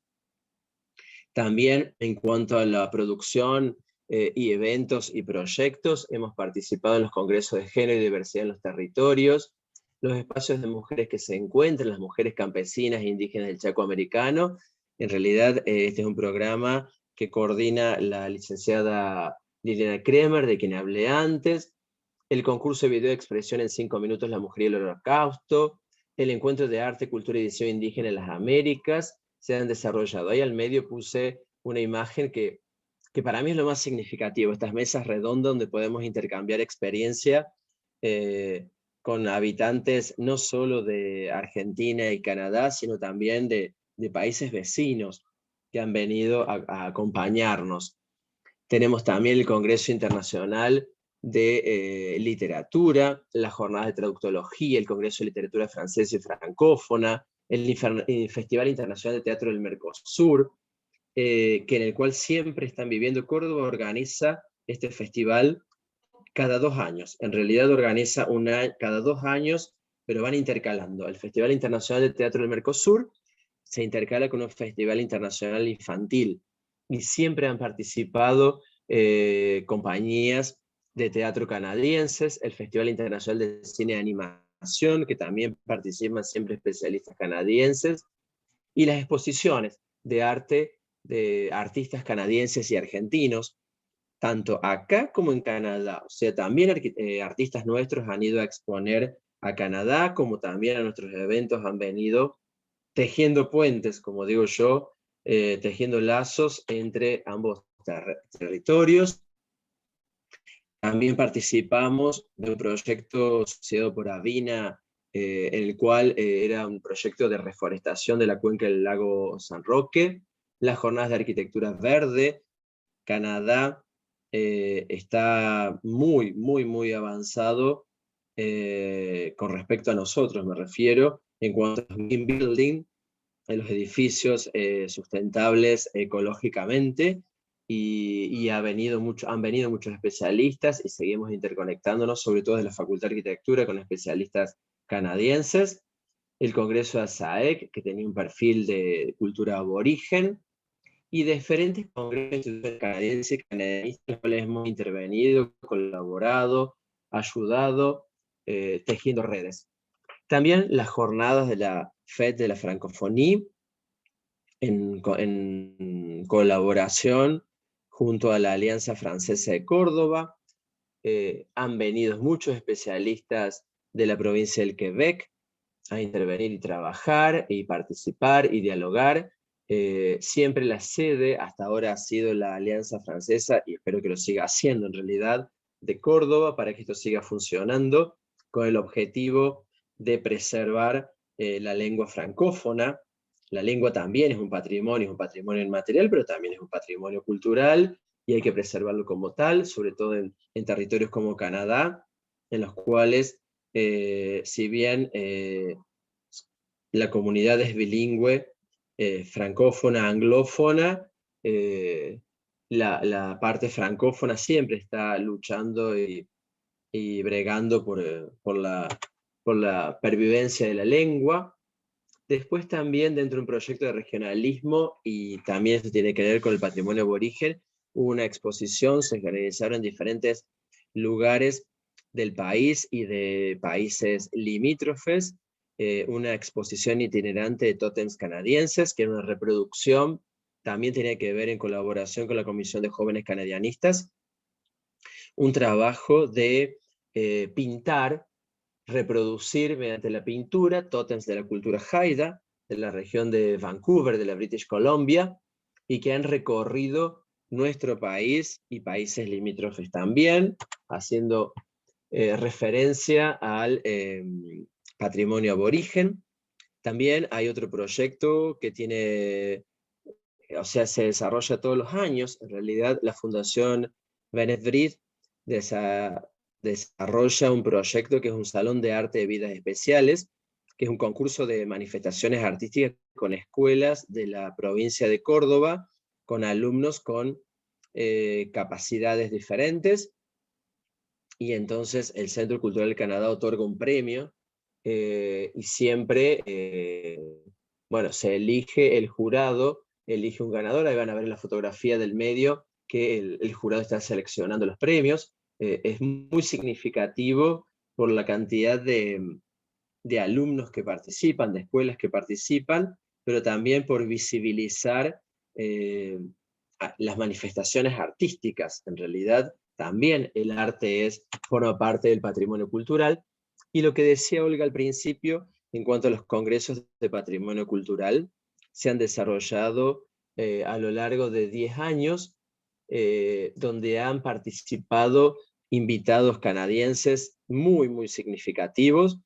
También en cuanto a la producción y eventos y proyectos, hemos participado en los Congresos de Género y Diversidad en los Territorios, los espacios de mujeres que se encuentran, las mujeres campesinas e indígenas del Chaco americano. En realidad, este es un programa que coordina la licenciada Liliana Kremer, de quien hablé antes, el concurso de video de expresión en 5 minutos, La Mujer y el Holocausto, el encuentro de arte, cultura y edición indígena en las Américas, se han desarrollado. Ahí al medio puse una imagen que para mí es lo más significativo, estas mesas redondas donde podemos intercambiar experiencia con habitantes no solo de Argentina y Canadá, sino también de países vecinos que han venido a acompañarnos. Tenemos también el Congreso Internacional de Literatura, las jornadas de traductología, el Congreso de Literatura Francesa y Francófona, el Festival Internacional de Teatro del Mercosur, que en el cual siempre están viviendo. Córdoba organiza este festival cada 2 años. En realidad organiza cada 2 años, pero van intercalando. El Festival Internacional de Teatro del Mercosur se intercala con un Festival Internacional Infantil, y siempre han participado compañías de teatro canadienses, el Festival Internacional de Cine de Animación, que también participan siempre especialistas canadienses, y las exposiciones de arte de artistas canadienses y argentinos, tanto acá como en Canadá. O sea, también artistas nuestros han ido a exponer a Canadá, como también a nuestros eventos han venido tejiendo puentes, como digo yo, tejiendo lazos entre ambos territorios. También participamos de un proyecto asociado por Avina, en el cual era un proyecto de reforestación de la cuenca del lago San Roque, las jornadas de arquitectura verde. Canadá está muy, muy, muy avanzado con respecto a nosotros, me refiero, en cuanto a green building, en los edificios sustentables ecológicamente, y han venido muchos especialistas y seguimos interconectándonos, sobre todo de la Facultad de Arquitectura, con especialistas canadienses. El Congreso de ASAEC, que tenía un perfil de cultura aborigen, y diferentes congresos canadienses y canadianistas, en los cuales hemos intervenido, colaborado, ayudado, tejiendo redes. También las jornadas de la Fête de la Francophonie, en colaboración junto a la Alianza Francesa de Córdoba. Han venido muchos especialistas de la provincia del Quebec a intervenir y trabajar, y participar, y dialogar. Siempre la sede hasta ahora ha sido la Alianza Francesa, y espero que lo siga haciendo en realidad, de Córdoba, para que esto siga funcionando, con el objetivo de preservar la lengua francófona. La lengua también es un patrimonio inmaterial, pero también es un patrimonio cultural, y hay que preservarlo como tal, sobre todo en territorios como Canadá, en los cuales, si bien la comunidad es bilingüe, francófona, anglófona, la parte francófona siempre está luchando y bregando por la pervivencia de la lengua. Después también, dentro de un proyecto de regionalismo, y también esto tiene que ver con el patrimonio aborigen, hubo una exposición, se realizaron en diferentes lugares del país y de países limítrofes, una exposición itinerante de tótems canadienses, que era una reproducción, también tenía que ver en colaboración con la Comisión de Jóvenes Canadianistas, un trabajo de pintar, reproducir mediante la pintura tótems de la cultura haida, de la región de Vancouver, de la British Columbia, y que han recorrido nuestro país y países limítrofes también, haciendo referencia al patrimonio aborigen. También hay otro proyecto que se desarrolla todos los años. En realidad, la Fundación Bennett Breed desarrolla un proyecto que es un salón de arte de vidas especiales, que es un concurso de manifestaciones artísticas con escuelas de la provincia de Córdoba, con alumnos con capacidades diferentes, y entonces el Centro Cultural del Canadá otorga un premio, y siempre se elige, el jurado elige un ganador. Ahí van a ver la fotografía del medio que el jurado está seleccionando los premios. Es muy significativo por la cantidad de alumnos que participan, de escuelas que participan, pero también por visibilizar las manifestaciones artísticas. En realidad, también el arte forma parte del patrimonio cultural. Y lo que decía Olga al principio, en cuanto a los congresos de patrimonio cultural, se han desarrollado a lo largo de 10 años, donde han participado invitados canadienses muy, muy significativos.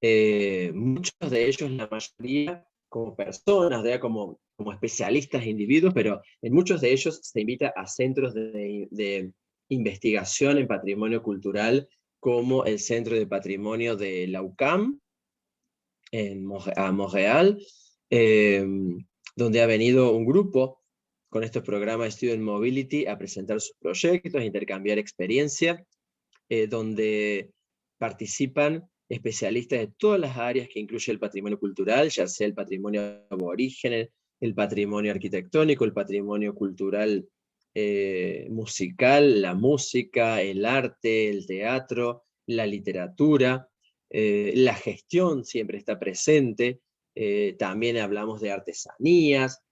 Muchos de ellos, la mayoría, como personas, como especialistas e individuos, pero en muchos de ellos se invita a centros de investigación en patrimonio cultural, como el Centro de Patrimonio de la UQAM, a Montreal, donde ha venido un grupo con estos programas de Student Mobility a presentar sus proyectos, a intercambiar experiencia, donde participan especialistas de todas las áreas que incluye el patrimonio cultural, ya sea el patrimonio aborigen, el patrimonio arquitectónico, el patrimonio cultural musical, la música, el arte, el teatro, la literatura, la gestión siempre está presente. También hablamos de artesanías.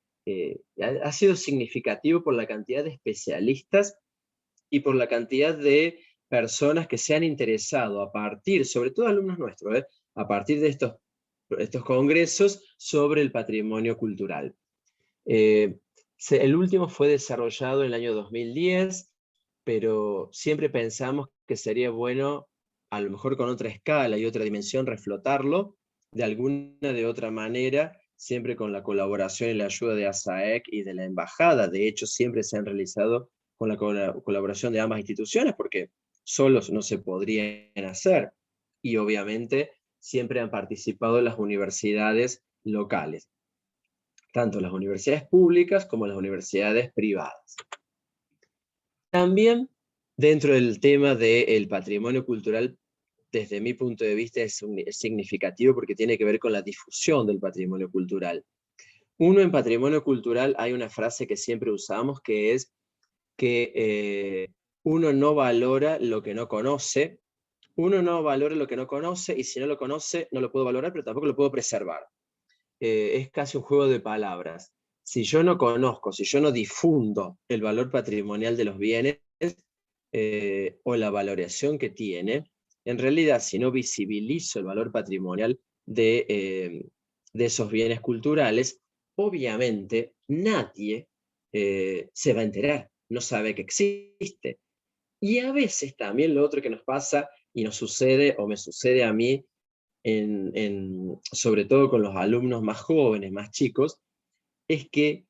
Ha sido significativo por la cantidad de especialistas y por la cantidad de personas que se han interesado a partir, sobre todo alumnos nuestros, a partir de estos congresos sobre el patrimonio cultural. El último fue desarrollado en el año 2010, pero siempre pensamos que sería bueno, a lo mejor con otra escala y otra dimensión, reflotarlo de alguna de otra manera, siempre con la colaboración y la ayuda de ASAEC y de la Embajada. De hecho, siempre se han realizado con la colaboración de ambas instituciones, porque solos no se podrían hacer. Y obviamente siempre han participado las universidades locales, tanto las universidades públicas como las universidades privadas. también dentro del tema del patrimonio cultural, desde mi punto de vista es significativo porque tiene que ver con la difusión del patrimonio cultural. Uno, en patrimonio cultural hay una frase que siempre usamos, que es que uno no valora lo que no conoce, y si no lo conoce no lo puedo valorar, pero tampoco lo puedo preservar. Es casi un juego de palabras. Si yo no conozco, si yo no difundo el valor patrimonial de los bienes, o la valoración que tiene, en realidad, si no visibilizo el valor patrimonial de esos bienes culturales, obviamente nadie se va a enterar, no sabe que existe. Y a veces también lo otro que nos pasa, y nos sucede, o me sucede a mí, sobre todo con los alumnos más jóvenes, más chicos, es que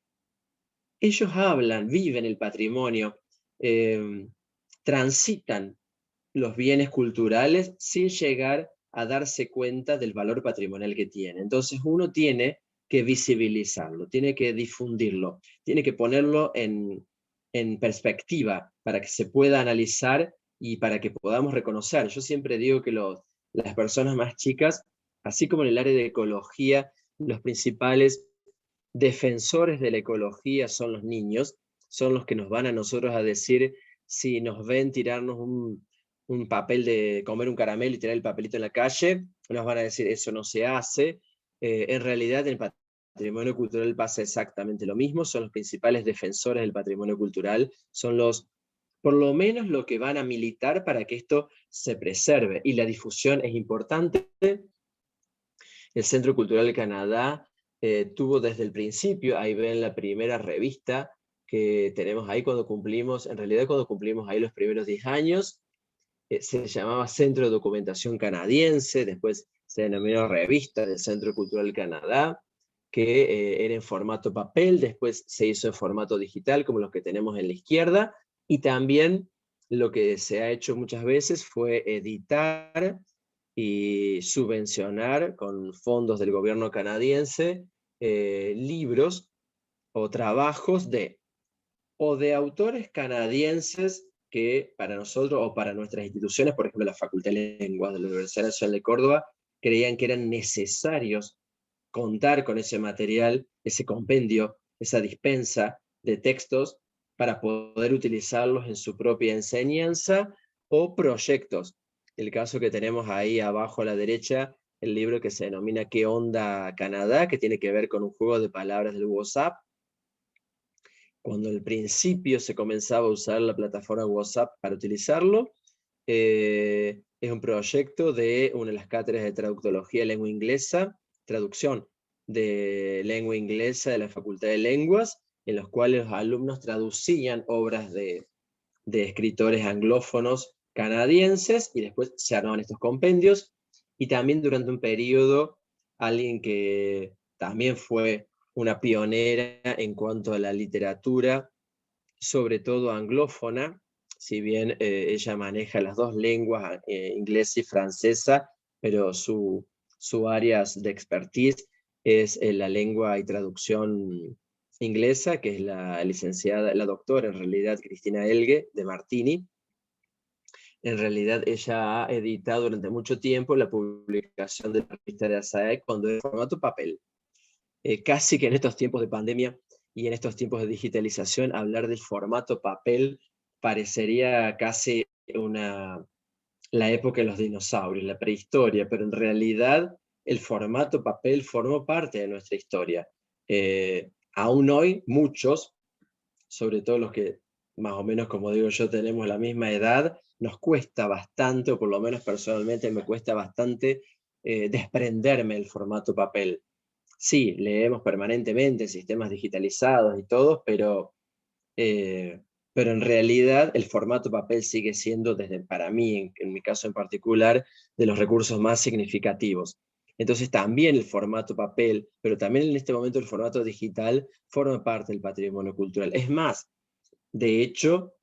ellos hablan, viven el patrimonio, transitan los bienes culturales sin llegar a darse cuenta del valor patrimonial que tiene. Entonces uno tiene que visibilizarlo, tiene que difundirlo, tiene que ponerlo en perspectiva para que se pueda analizar y para que podamos reconocer. Yo siempre digo que las personas más chicas, así como en el área de ecología, los principales defensores de la ecología son los niños, son los que nos van a nosotros a decir si nos ven tirarnos un papel de comer un caramelo y tirar el papelito en la calle, nos van a decir eso no se hace. En realidad en el patrimonio cultural pasa exactamente lo mismo, son los principales defensores del patrimonio cultural, son por lo menos lo que van a militar para que esto se preserve, y la difusión es importante. El Centro Cultural Canadá tuvo desde el principio, ahí ven la primera revista que tenemos ahí cuando cumplimos ahí los primeros 10 años, se llamaba Centro de Documentación Canadiense, después se denominó Revista del Centro Cultural Canadá, que era en formato papel, después se hizo en formato digital, como los que tenemos en la izquierda, y también lo que se ha hecho muchas veces fue editar y subvencionar con fondos del gobierno canadiense libros o trabajos de autores canadienses que para nosotros o para nuestras instituciones, por ejemplo la Facultad de Lenguas de la Universidad Nacional de Córdoba, creían que eran necesarios contar con ese material, ese compendio, esa dispensa de textos para poder utilizarlos en su propia enseñanza o proyectos. El caso que tenemos ahí abajo a la derecha, el libro que se denomina ¿Qué onda Canadá?, que tiene que ver con un juego de palabras del WhatsApp. Cuando al principio se comenzaba a usar la plataforma WhatsApp para utilizarlo, es un proyecto de una de las cátedras de traductología de lengua inglesa, traducción de lengua inglesa de la Facultad de Lenguas, en los cuales los alumnos traducían obras de escritores anglófonos canadienses, y después se armaban estos compendios, y también durante un periodo, alguien que también fue una pionera en cuanto a la literatura, sobre todo anglófona, si bien ella maneja las dos lenguas, inglesa y francesa, pero su área de expertise es la lengua y traducción inglesa, que es la licenciada, la doctora en realidad, Cristina Elgue, de Martini. En realidad ella ha editado durante mucho tiempo la publicación de la revista de ASAE cuando en formato papel. Casi que en estos tiempos de pandemia y en estos tiempos de digitalización, hablar del formato papel parecería casi la época de los dinosaurios, la prehistoria, pero en realidad el formato papel formó parte de nuestra historia. Aún hoy muchos, sobre todo los que más o menos, como digo yo, tenemos la misma edad, nos cuesta bastante, o por lo menos personalmente me cuesta bastante, desprenderme del formato papel. Sí, leemos permanentemente sistemas digitalizados y todo, pero en realidad el formato papel sigue siendo, para mí, en mi caso en particular, de los recursos más significativos. Entonces también el formato papel, pero también en este momento el formato digital, forma parte del patrimonio cultural. Es más, de hecho,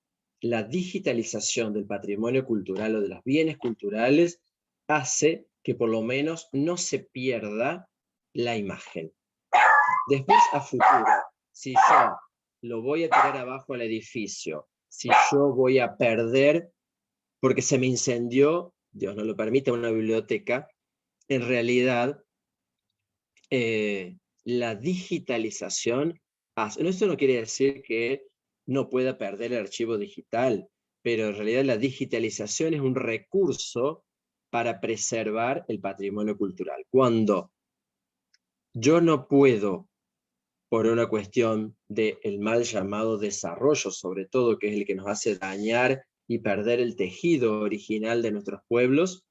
la digitalización del patrimonio cultural o de los bienes culturales hace que por lo menos no se pierda la imagen. Después, a futuro, si yo lo voy a tirar abajo al edificio, si yo voy a perder, porque se me incendió, Dios no lo permite, una biblioteca. En realidad, la digitalización, esto no quiere decir que no pueda perder el archivo digital, pero en realidad la digitalización es un recurso para preservar el patrimonio cultural. Cuando yo no puedo, por una cuestión del mal llamado desarrollo, sobre todo, que es el que nos hace dañar y perder el tejido original de nuestros pueblos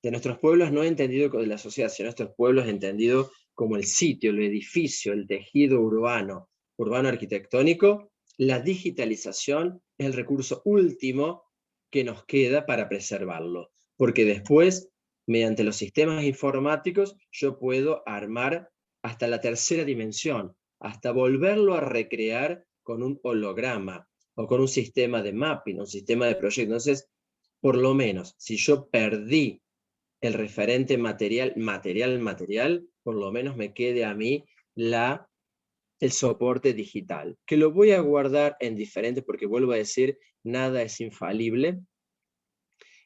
no entendido como de la sociedad, sino nuestros pueblos entendido como el sitio, el edificio, el tejido urbano arquitectónico, la digitalización es el recurso último que nos queda para preservarlo, porque después, mediante los sistemas informáticos, yo puedo armar hasta la tercera dimensión, hasta volverlo a recrear con un holograma, o con un sistema de mapping, un sistema de proyecto. Entonces, por lo menos, si yo perdí el referente material, por lo menos me quede a mí el soporte digital, que lo voy a guardar en diferentes, porque vuelvo a decir, nada es infalible,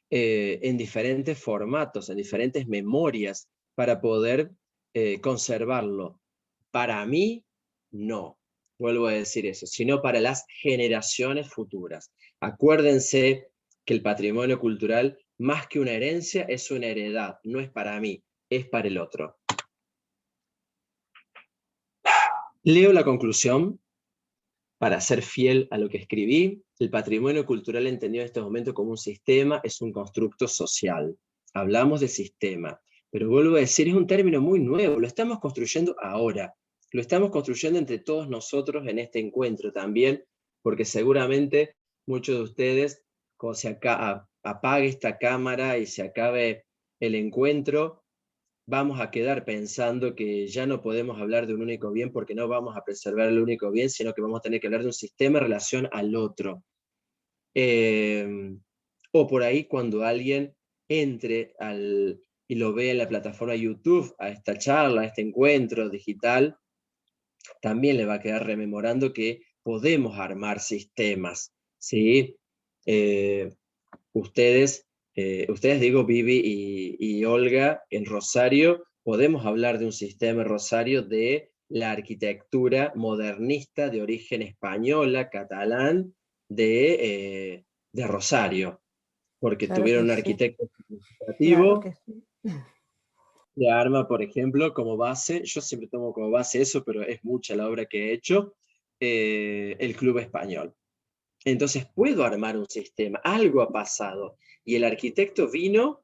en diferentes formatos, en diferentes memorias, para poder conservarlo. Para mí, no, vuelvo a decir eso, sino para las generaciones futuras. Acuérdense que el patrimonio cultural, más que una herencia, es una heredad, no es para mí, es para el otro. Leo la conclusión para ser fiel a lo que escribí. El patrimonio cultural entendido en este momento como un sistema es un constructo social. Hablamos de sistema, pero vuelvo a decir, es un término muy nuevo, lo estamos construyendo ahora, lo estamos construyendo entre todos nosotros en este encuentro también, porque seguramente muchos de ustedes, cuando se apague esta cámara y se acabe el encuentro, vamos a quedar pensando que ya no podemos hablar de un único bien porque no vamos a preservar el único bien, sino que vamos a tener que hablar de un sistema en relación al otro. O por ahí cuando alguien entre y lo ve en la plataforma YouTube, a esta charla, a este encuentro digital, también le va a quedar rememorando que podemos armar sistemas, ¿sí? Ustedes digo, Vivi y Olga, en Rosario, podemos hablar de un sistema en Rosario de la arquitectura modernista de origen española, catalán, de Rosario, porque Claro tuvieron que un sí, arquitecto claro significativo que sí. que arma, por ejemplo, como base, yo siempre tomo como base eso, pero es mucha la obra que he hecho, el Club Español. Entonces puedo armar un sistema, algo ha pasado, y el arquitecto vino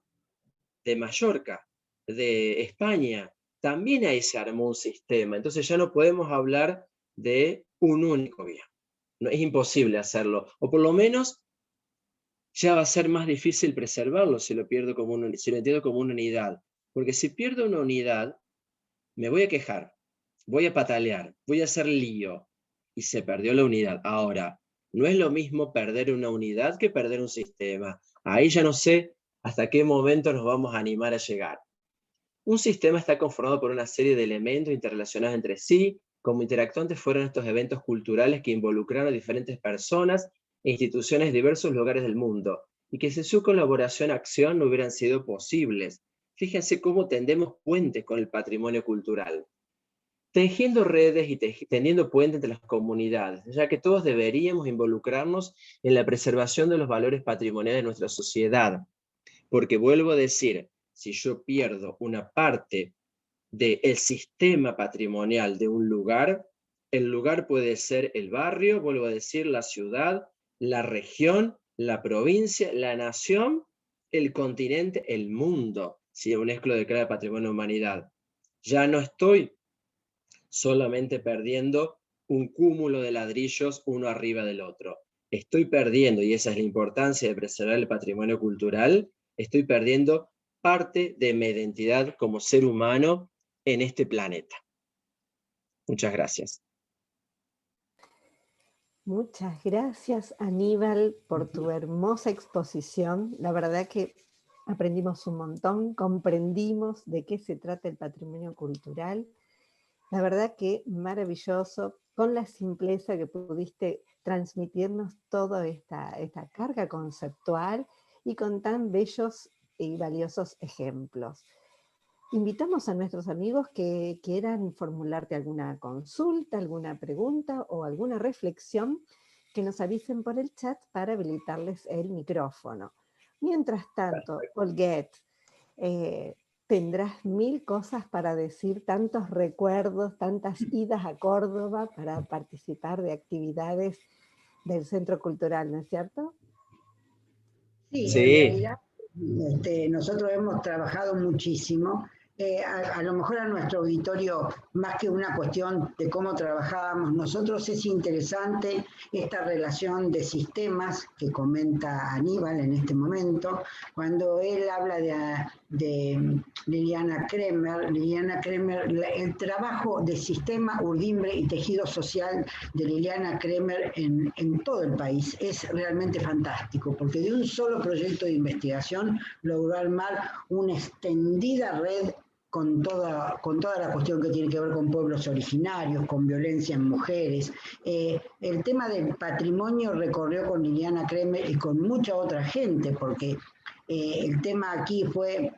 de Mallorca, de España, también ahí se armó un sistema, entonces ya no podemos hablar de un único bien, no, es imposible hacerlo, o por lo menos ya va a ser más difícil preservarlo si lo entiendo como una unidad, porque si pierdo una unidad, me voy a quejar, voy a patalear, voy a hacer lío, y se perdió la unidad. Ahora, no es lo mismo perder una unidad que perder un sistema. Ahí ya no sé hasta qué momento nos vamos a animar a llegar. Un sistema está conformado por una serie de elementos interrelacionados entre sí. Como interactuantes fueron estos eventos culturales que involucraron a diferentes personas e instituciones de diversos lugares del mundo, y que sin su colaboración-acción no hubieran sido posibles. Fíjense cómo tendemos puentes con el patrimonio cultural, tejiendo redes y tendiendo puentes entre las comunidades, ya que todos deberíamos involucrarnos en la preservación de los valores patrimoniales de nuestra sociedad. Porque vuelvo a decir, si yo pierdo una parte del sistema patrimonial de un lugar, el lugar puede ser el barrio, vuelvo a decir, la ciudad, la región, la provincia, la nación, el continente, el mundo, si UNESCO lo declara Patrimonio de la Humanidad. Ya no estoy solamente perdiendo un cúmulo de ladrillos uno arriba del otro. Estoy perdiendo, y esa es la importancia de preservar el patrimonio cultural, estoy perdiendo parte de mi identidad como ser humano en este planeta. Muchas gracias. Muchas gracias, Aníbal, por tu hermosa exposición. La verdad que aprendimos un montón, comprendimos de qué se trata el patrimonio cultural. La verdad que maravilloso. con la simpleza que pudiste transmitirnos toda esta carga conceptual y con tan bellos y valiosos ejemplos. Invitamos a nuestros amigos que quieran formularte alguna consulta, alguna pregunta o alguna reflexión, que nos avisen por el chat para habilitarles el micrófono. Mientras tanto, Olguet, tendrás 1000 cosas para decir, tantos recuerdos, tantas idas a Córdoba para participar de actividades del Centro Cultural, ¿no es cierto? Sí, en Sí, realidad nosotros hemos trabajado muchísimo. A lo mejor a nuestro auditorio, más que una cuestión de cómo trabajábamos nosotros, es interesante esta relación de sistemas que comenta Aníbal en este momento, cuando él habla de Liliana Kremer, el trabajo de sistema, urdimbre y tejido social de Liliana Kremer en todo el país es realmente fantástico, porque de un solo proyecto de investigación logró armar una extendida red con toda la cuestión que tiene que ver con pueblos originarios, con violencia en mujeres. El tema del patrimonio recorrió con Liliana Kremer y con mucha otra gente, porque el tema aquí fue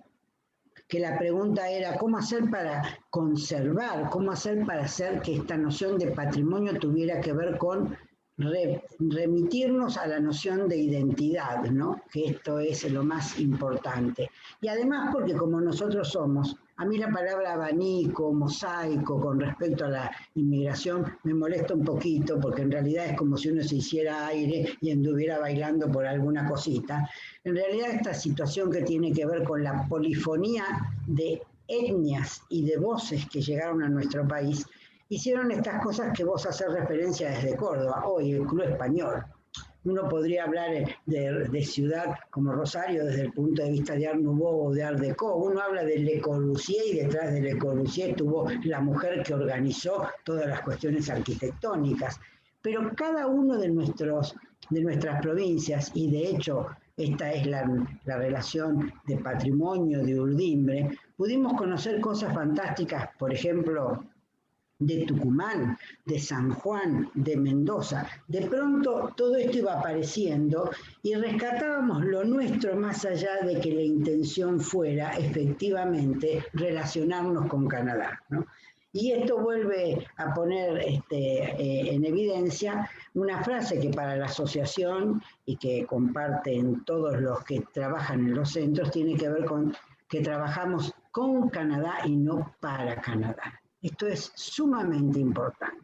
que la pregunta era cómo hacer para conservar, cómo hacer para hacer que esta noción de patrimonio tuviera que ver con remitirnos a la noción de identidad, ¿no? Que esto es lo más importante. Y además porque como nosotros somos, a mí la palabra abanico, mosaico con respecto a la inmigración me molesta un poquito, porque en realidad es como si uno se hiciera aire y anduviera bailando por alguna cosita. En realidad esta situación que tiene que ver con la polifonía de etnias y de voces que llegaron a nuestro país, hicieron estas cosas que vos haces referencia desde Córdoba, hoy el Club Español. Uno podría hablar de ciudad como Rosario desde el punto de vista de Art Nouveau o de Art Deco. Uno habla de Le Corbusier y detrás de Le Corbusier estuvo la mujer que organizó todas las cuestiones arquitectónicas. Pero cada uno de nuestras provincias, y de hecho esta es la relación de patrimonio, de urdimbre, pudimos conocer cosas fantásticas, por ejemplo, de Tucumán, de San Juan, de Mendoza. De pronto todo esto iba apareciendo y rescatábamos lo nuestro más allá de que la intención fuera efectivamente relacionarnos con Canadá, ¿no? Y esto vuelve a poner en evidencia una frase que para la asociación y que comparten todos los que trabajan en los centros, tiene que ver con que trabajamos con Canadá y no para Canadá. Esto es sumamente importante,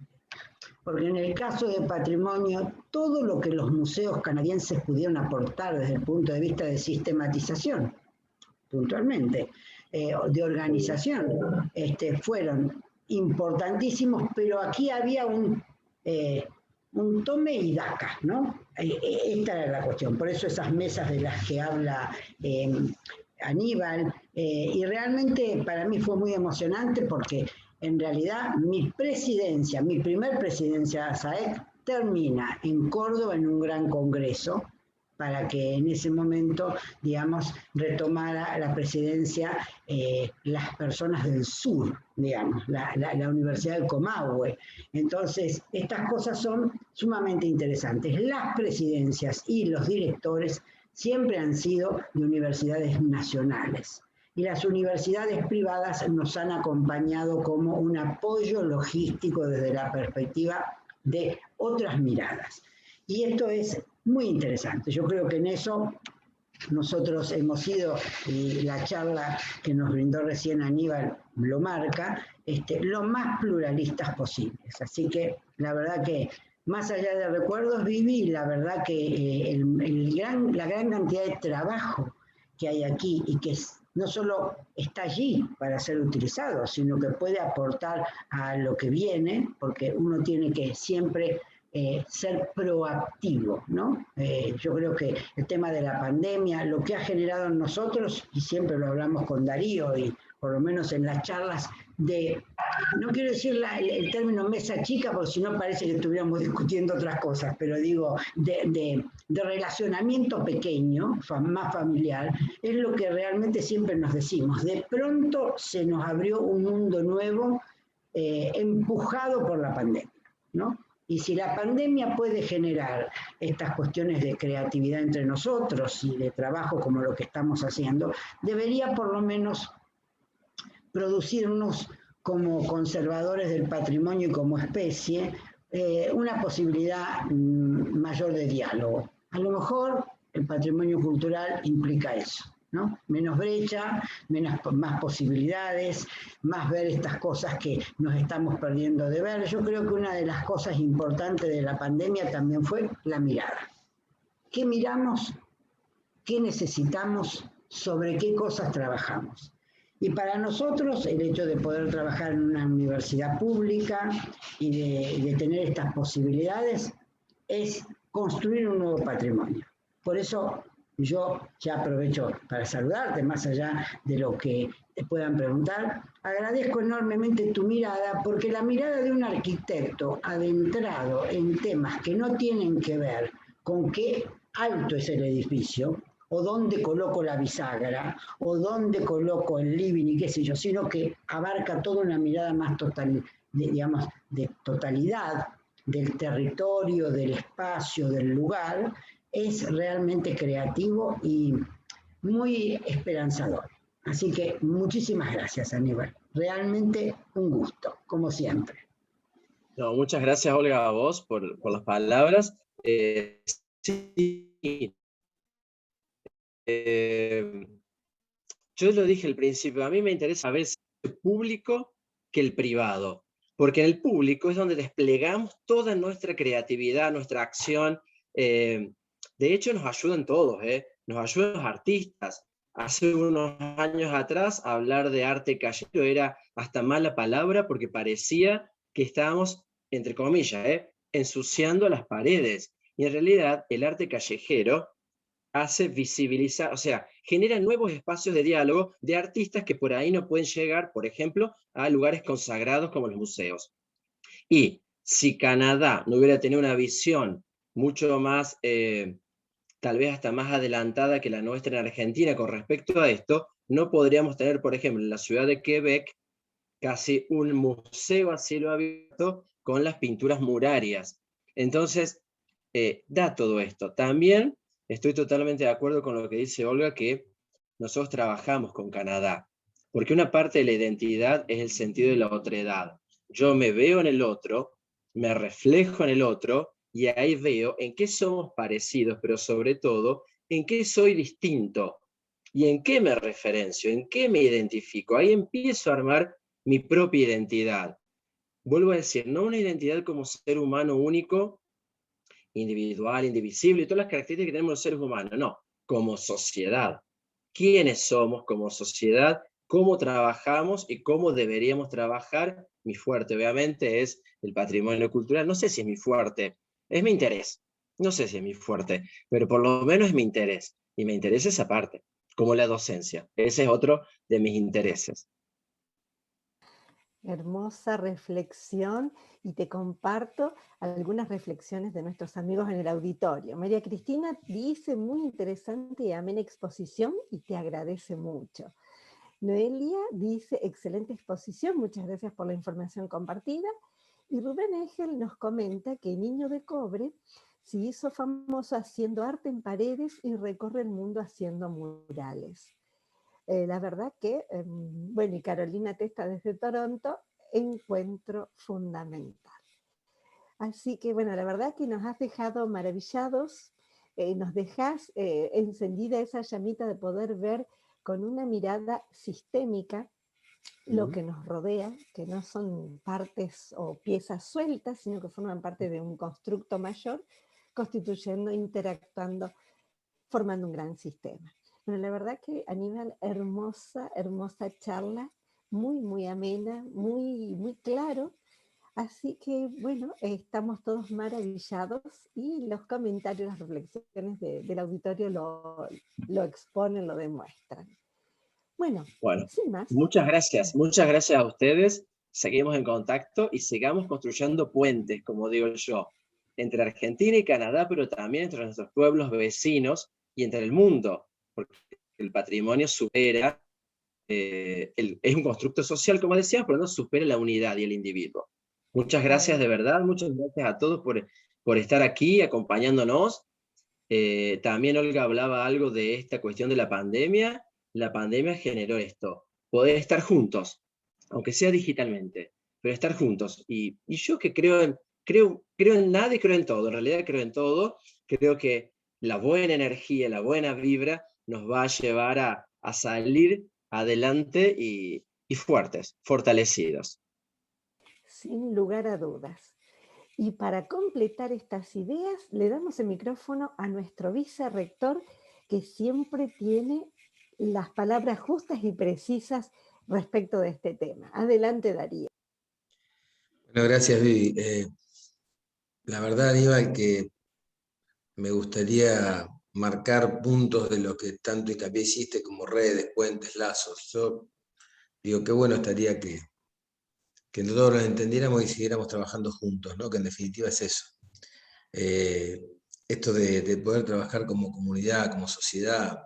porque en el caso de patrimonio, todo lo que los museos canadienses pudieron aportar desde el punto de vista de sistematización, puntualmente, de organización, fueron importantísimos, pero aquí había un tome y daca, ¿no? Esta era la cuestión, por eso esas mesas de las que habla Aníbal, y realmente para mí fue muy emocionante porque en realidad mi primer presidencia de ASAEC termina en Córdoba en un gran congreso para que en ese momento, digamos, retomara la presidencia las personas del sur, digamos, la Universidad del Comahue. Entonces, estas cosas son sumamente interesantes. Las presidencias y los directores siempre han sido de universidades nacionales. Y las universidades privadas nos han acompañado como un apoyo logístico desde la perspectiva de otras miradas. Y esto es muy interesante. Yo creo que en eso nosotros hemos sido, y la charla que nos brindó recién Aníbal lo marca, lo más pluralistas posibles. Así que la verdad que más allá de recuerdos viví, la verdad que la gran cantidad de trabajo que hay aquí y que no solo está allí para ser utilizado, sino que puede aportar a lo que viene, porque uno tiene que siempre ser proactivo, ¿no? Yo creo que el tema de la pandemia, lo que ha generado en nosotros, y siempre lo hablamos con Darío, y por lo menos en las charlas no quiero decir el término mesa chica, porque si no parece que estuviéramos discutiendo otras cosas, pero digo, de relacionamiento pequeño, más familiar, es lo que realmente siempre nos decimos. De pronto se nos abrió un mundo nuevo empujado por la pandemia. ¿no? Y si la pandemia puede generar estas cuestiones de creatividad entre nosotros y de trabajo como lo que estamos haciendo, debería por lo menos producirnos como conservadores del patrimonio y como especie una posibilidad mayor de diálogo. A lo mejor el patrimonio cultural implica eso, ¿no? Menos brecha, más posibilidades, más ver estas cosas que nos estamos perdiendo de ver. Yo creo que una de las cosas importantes de la pandemia también fue la mirada. ¿Qué miramos? ¿Qué necesitamos? ¿Sobre qué cosas trabajamos? Y para nosotros el hecho de poder trabajar en una universidad pública y de tener estas posibilidades es construir un nuevo patrimonio. Por eso yo ya aprovecho para saludarte, más allá de lo que te puedan preguntar. Agradezco enormemente tu mirada, porque la mirada de un arquitecto adentrado en temas que no tienen que ver con qué alto es el edificio, o dónde coloco la bisagra, o dónde coloco el living y qué sé yo, sino que abarca toda una mirada más total, digamos, de totalidad del territorio, del espacio, del lugar, es realmente creativo y muy esperanzador. Así que muchísimas gracias, Aníbal. Realmente un gusto, como siempre. No, muchas gracias, Olga, a vos por las palabras. Sí, yo lo dije al principio, a mí me interesa a veces el público que el privado, porque en el público es donde desplegamos toda nuestra creatividad, nuestra acción. De hecho, nos ayudan todos, nos ayudan los artistas. Hace unos años atrás, hablar de arte callejero era hasta mala palabra porque parecía que estábamos, entre comillas, ensuciando las paredes. Y en realidad, el arte callejero hace visibilizar, o sea, genera nuevos espacios de diálogo de artistas que por ahí no pueden llegar, por ejemplo, a lugares consagrados como los museos. Y si Canadá no hubiera tenido una visión mucho más, tal vez hasta más adelantada que la nuestra en Argentina con respecto a esto, no podríamos tener, por ejemplo, en la ciudad de Quebec, casi un museo a cielo abierto con las pinturas murarias. Entonces, da todo esto. También estoy totalmente de acuerdo con lo que dice Olga, que nosotros trabajamos con Canadá, porque una parte de la identidad es el sentido de la otredad. Yo me veo en el otro, me reflejo en el otro, y ahí veo en qué somos parecidos, pero sobre todo, en qué soy distinto, y en qué me referencio, en qué me identifico. Ahí empiezo a armar mi propia identidad. Vuelvo a decir, no una identidad como ser humano único, individual, indivisible, y todas las características que tenemos los seres humanos, no, como sociedad. ¿Quiénes somos como sociedad? ¿Cómo trabajamos y cómo deberíamos trabajar? Mi fuerte, obviamente, es el patrimonio cultural. No sé si es mi fuerte, es mi interés. No sé si es mi fuerte, pero por lo menos es mi interés. Y me interesa esa parte, como la docencia. Ese es otro de mis intereses. Hermosa reflexión, y te comparto algunas reflexiones de nuestros amigos en el auditorio. María Cristina dice: muy interesante y amena exposición, y te agradece mucho. Noelia dice: excelente exposición, muchas gracias por la información compartida. Y Rubén Egel nos comenta que Niño de Cobre se hizo famoso haciendo arte en paredes y recorre el mundo haciendo murales. La verdad que, bueno, y Carolina Testa desde Toronto, encuentro fundamental. Así que, bueno, la verdad que nos has dejado maravillados, nos dejas encendida esa llamita de poder ver con una mirada sistémica lo que nos rodea, que no son partes o piezas sueltas, sino que forman parte de un constructo mayor, constituyendo, interactuando, formando un gran sistema. Bueno, la verdad que, Aníbal, hermosa, hermosa charla, muy, muy amena, muy, muy claro. Así que, bueno, estamos todos maravillados, y los comentarios, las reflexiones del auditorio lo exponen, lo demuestran. Bueno, sin más. Muchas gracias a ustedes. Seguimos en contacto y sigamos construyendo puentes, como digo yo, entre Argentina y Canadá, pero también entre nuestros pueblos vecinos y entre el mundo, porque el patrimonio supera, es un constructo social, como decíamos, pero no supera la unidad y el individuo. Muchas gracias de verdad, muchas gracias a todos por estar aquí acompañándonos. También Olga hablaba algo de esta cuestión de la pandemia. La pandemia generó esto, poder estar juntos, aunque sea digitalmente, pero estar juntos. Y yo que creo en nada y creo en todo, en realidad creo en todo, creo que la buena energía, la buena vibra nos va a llevar a salir adelante y fuertes, fortalecidos. Sin lugar a dudas. Y para completar estas ideas, le damos el micrófono a nuestro vicerrector, que siempre tiene las palabras justas y precisas respecto de este tema. Adelante, Darío. Bueno, gracias, Vivi. La verdad, Aníbal, que me gustaría marcar puntos de lo que tanto hincapié hiciste, como redes, puentes, lazos. Yo digo, qué bueno estaría que todos los entendiéramos y siguiéramos trabajando juntos, ¿no? Que en definitiva es eso. Eh, Esto de poder trabajar como comunidad, como sociedad,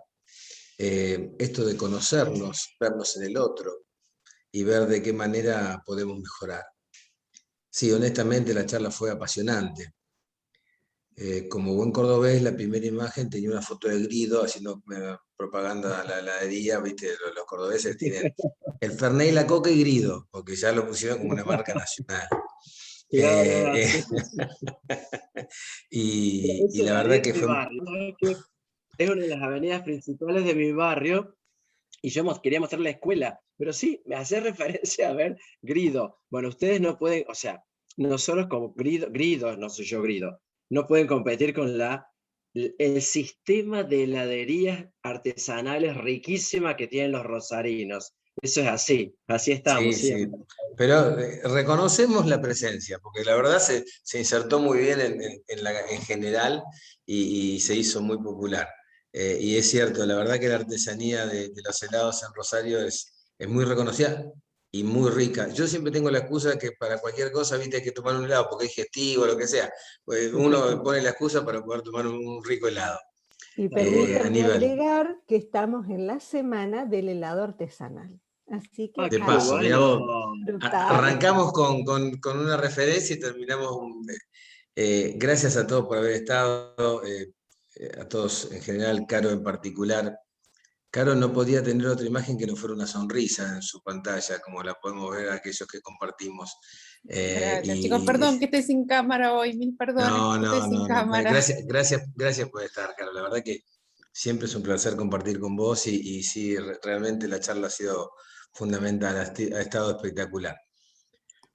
esto de conocernos, vernos en el otro y ver de qué manera podemos mejorar. Sí, honestamente la charla fue apasionante. Como buen cordobés, la primera imagen tenía una foto de Grido haciendo propaganda a la heladería, ¿viste? Los cordobeses tienen el Fernet, la Coca y Grido, porque ya lo pusieron como una marca nacional. Claro, Eh, así. y Eso la lo haría verdad en que mi fue... barrio. ¿Sabes qué? Es una de las avenidas principales de mi barrio y yo quería mostrar la escuela, pero sí, me hace referencia a ver Grido. Bueno, ustedes no pueden, o sea, nosotros como Grido, no soy yo Grido, no pueden competir con el sistema de heladerías artesanales riquísima que tienen los rosarinos. Eso es así estamos Sí, sí. siempre. Pero reconocemos la presencia, porque la verdad se insertó muy bien en general y se hizo muy popular. Y es cierto, la verdad que la artesanía de los helados en Rosario es muy reconocida y muy rica. Yo siempre tengo la excusa que para cualquier cosa, viste, hay que tomar un helado, porque es digestivo, lo que sea. Pues uno pone la excusa para poder tomar un rico helado. Y Seguro. permítanme Aníbal, agregar que estamos en la semana del helado artesanal. Así Ah, que de qué hay paso, mirá que vos, bueno. disfrutar. arrancamos con una referencia y terminamos gracias a todos por haber estado, a todos en general, Caro en particular. Caro no podía tener otra imagen que no fuera una sonrisa en su pantalla, como la podemos ver aquellos que compartimos. Gracias, chicos. Perdón que esté sin cámara hoy, mil perdones No, que estoy no, sin no, no. cámara. Gracias por estar, Caro. La verdad que siempre es un placer compartir con vos y sí, realmente la charla ha sido fundamental, ha estado espectacular.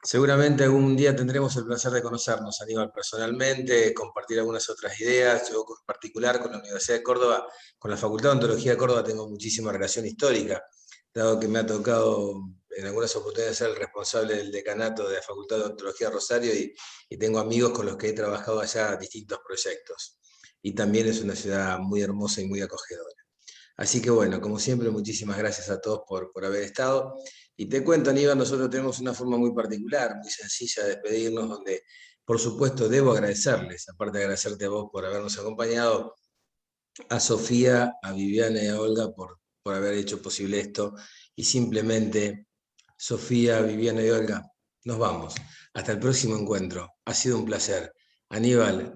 Seguramente algún día tendremos el placer de conocernos, Aníbal, personalmente, compartir algunas otras ideas. Yo, en particular, con la Universidad de Córdoba, con la Facultad de Ontología de Córdoba, tengo muchísima relación histórica, dado que me ha tocado en algunas oportunidades ser el responsable del decanato de la Facultad de Ontología de Rosario y tengo amigos con los que he trabajado allá distintos proyectos. Y también es una ciudad muy hermosa y muy acogedora. Así que bueno, como siempre, muchísimas gracias a todos por haber estado. Y te cuento, Aníbal, nosotros tenemos una forma muy particular, muy sencilla de despedirnos, donde por supuesto debo agradecerles, aparte de agradecerte a vos por habernos acompañado, a Sofía, a Viviana y a Olga por haber hecho posible esto. Y simplemente, Sofía, Viviana y Olga, nos vamos. Hasta el próximo encuentro. Ha sido un placer. Aníbal,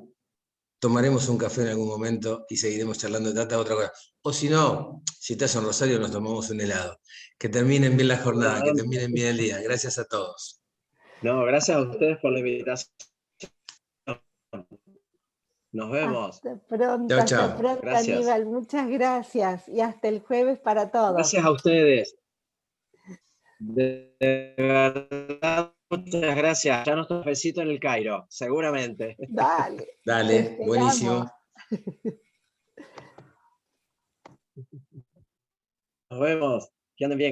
tomaremos un café en algún momento y seguiremos charlando de tanta otra cosa. O si no, si estás en Rosario, nos tomamos un helado. Que terminen bien la jornada, que terminen bien el día. Gracias a todos. No, gracias a ustedes por la invitación. Nos vemos. Chao, Hasta chao. pronto, Gracias. Aníbal. Muchas gracias. Y hasta el jueves para todos. Gracias a ustedes. De verdad, muchas gracias. Ya nuestro cafecito en el Cairo, seguramente. Dale. Te Dale, esperamos. buenísimo. Nos vemos. Que anden bien. Gracias.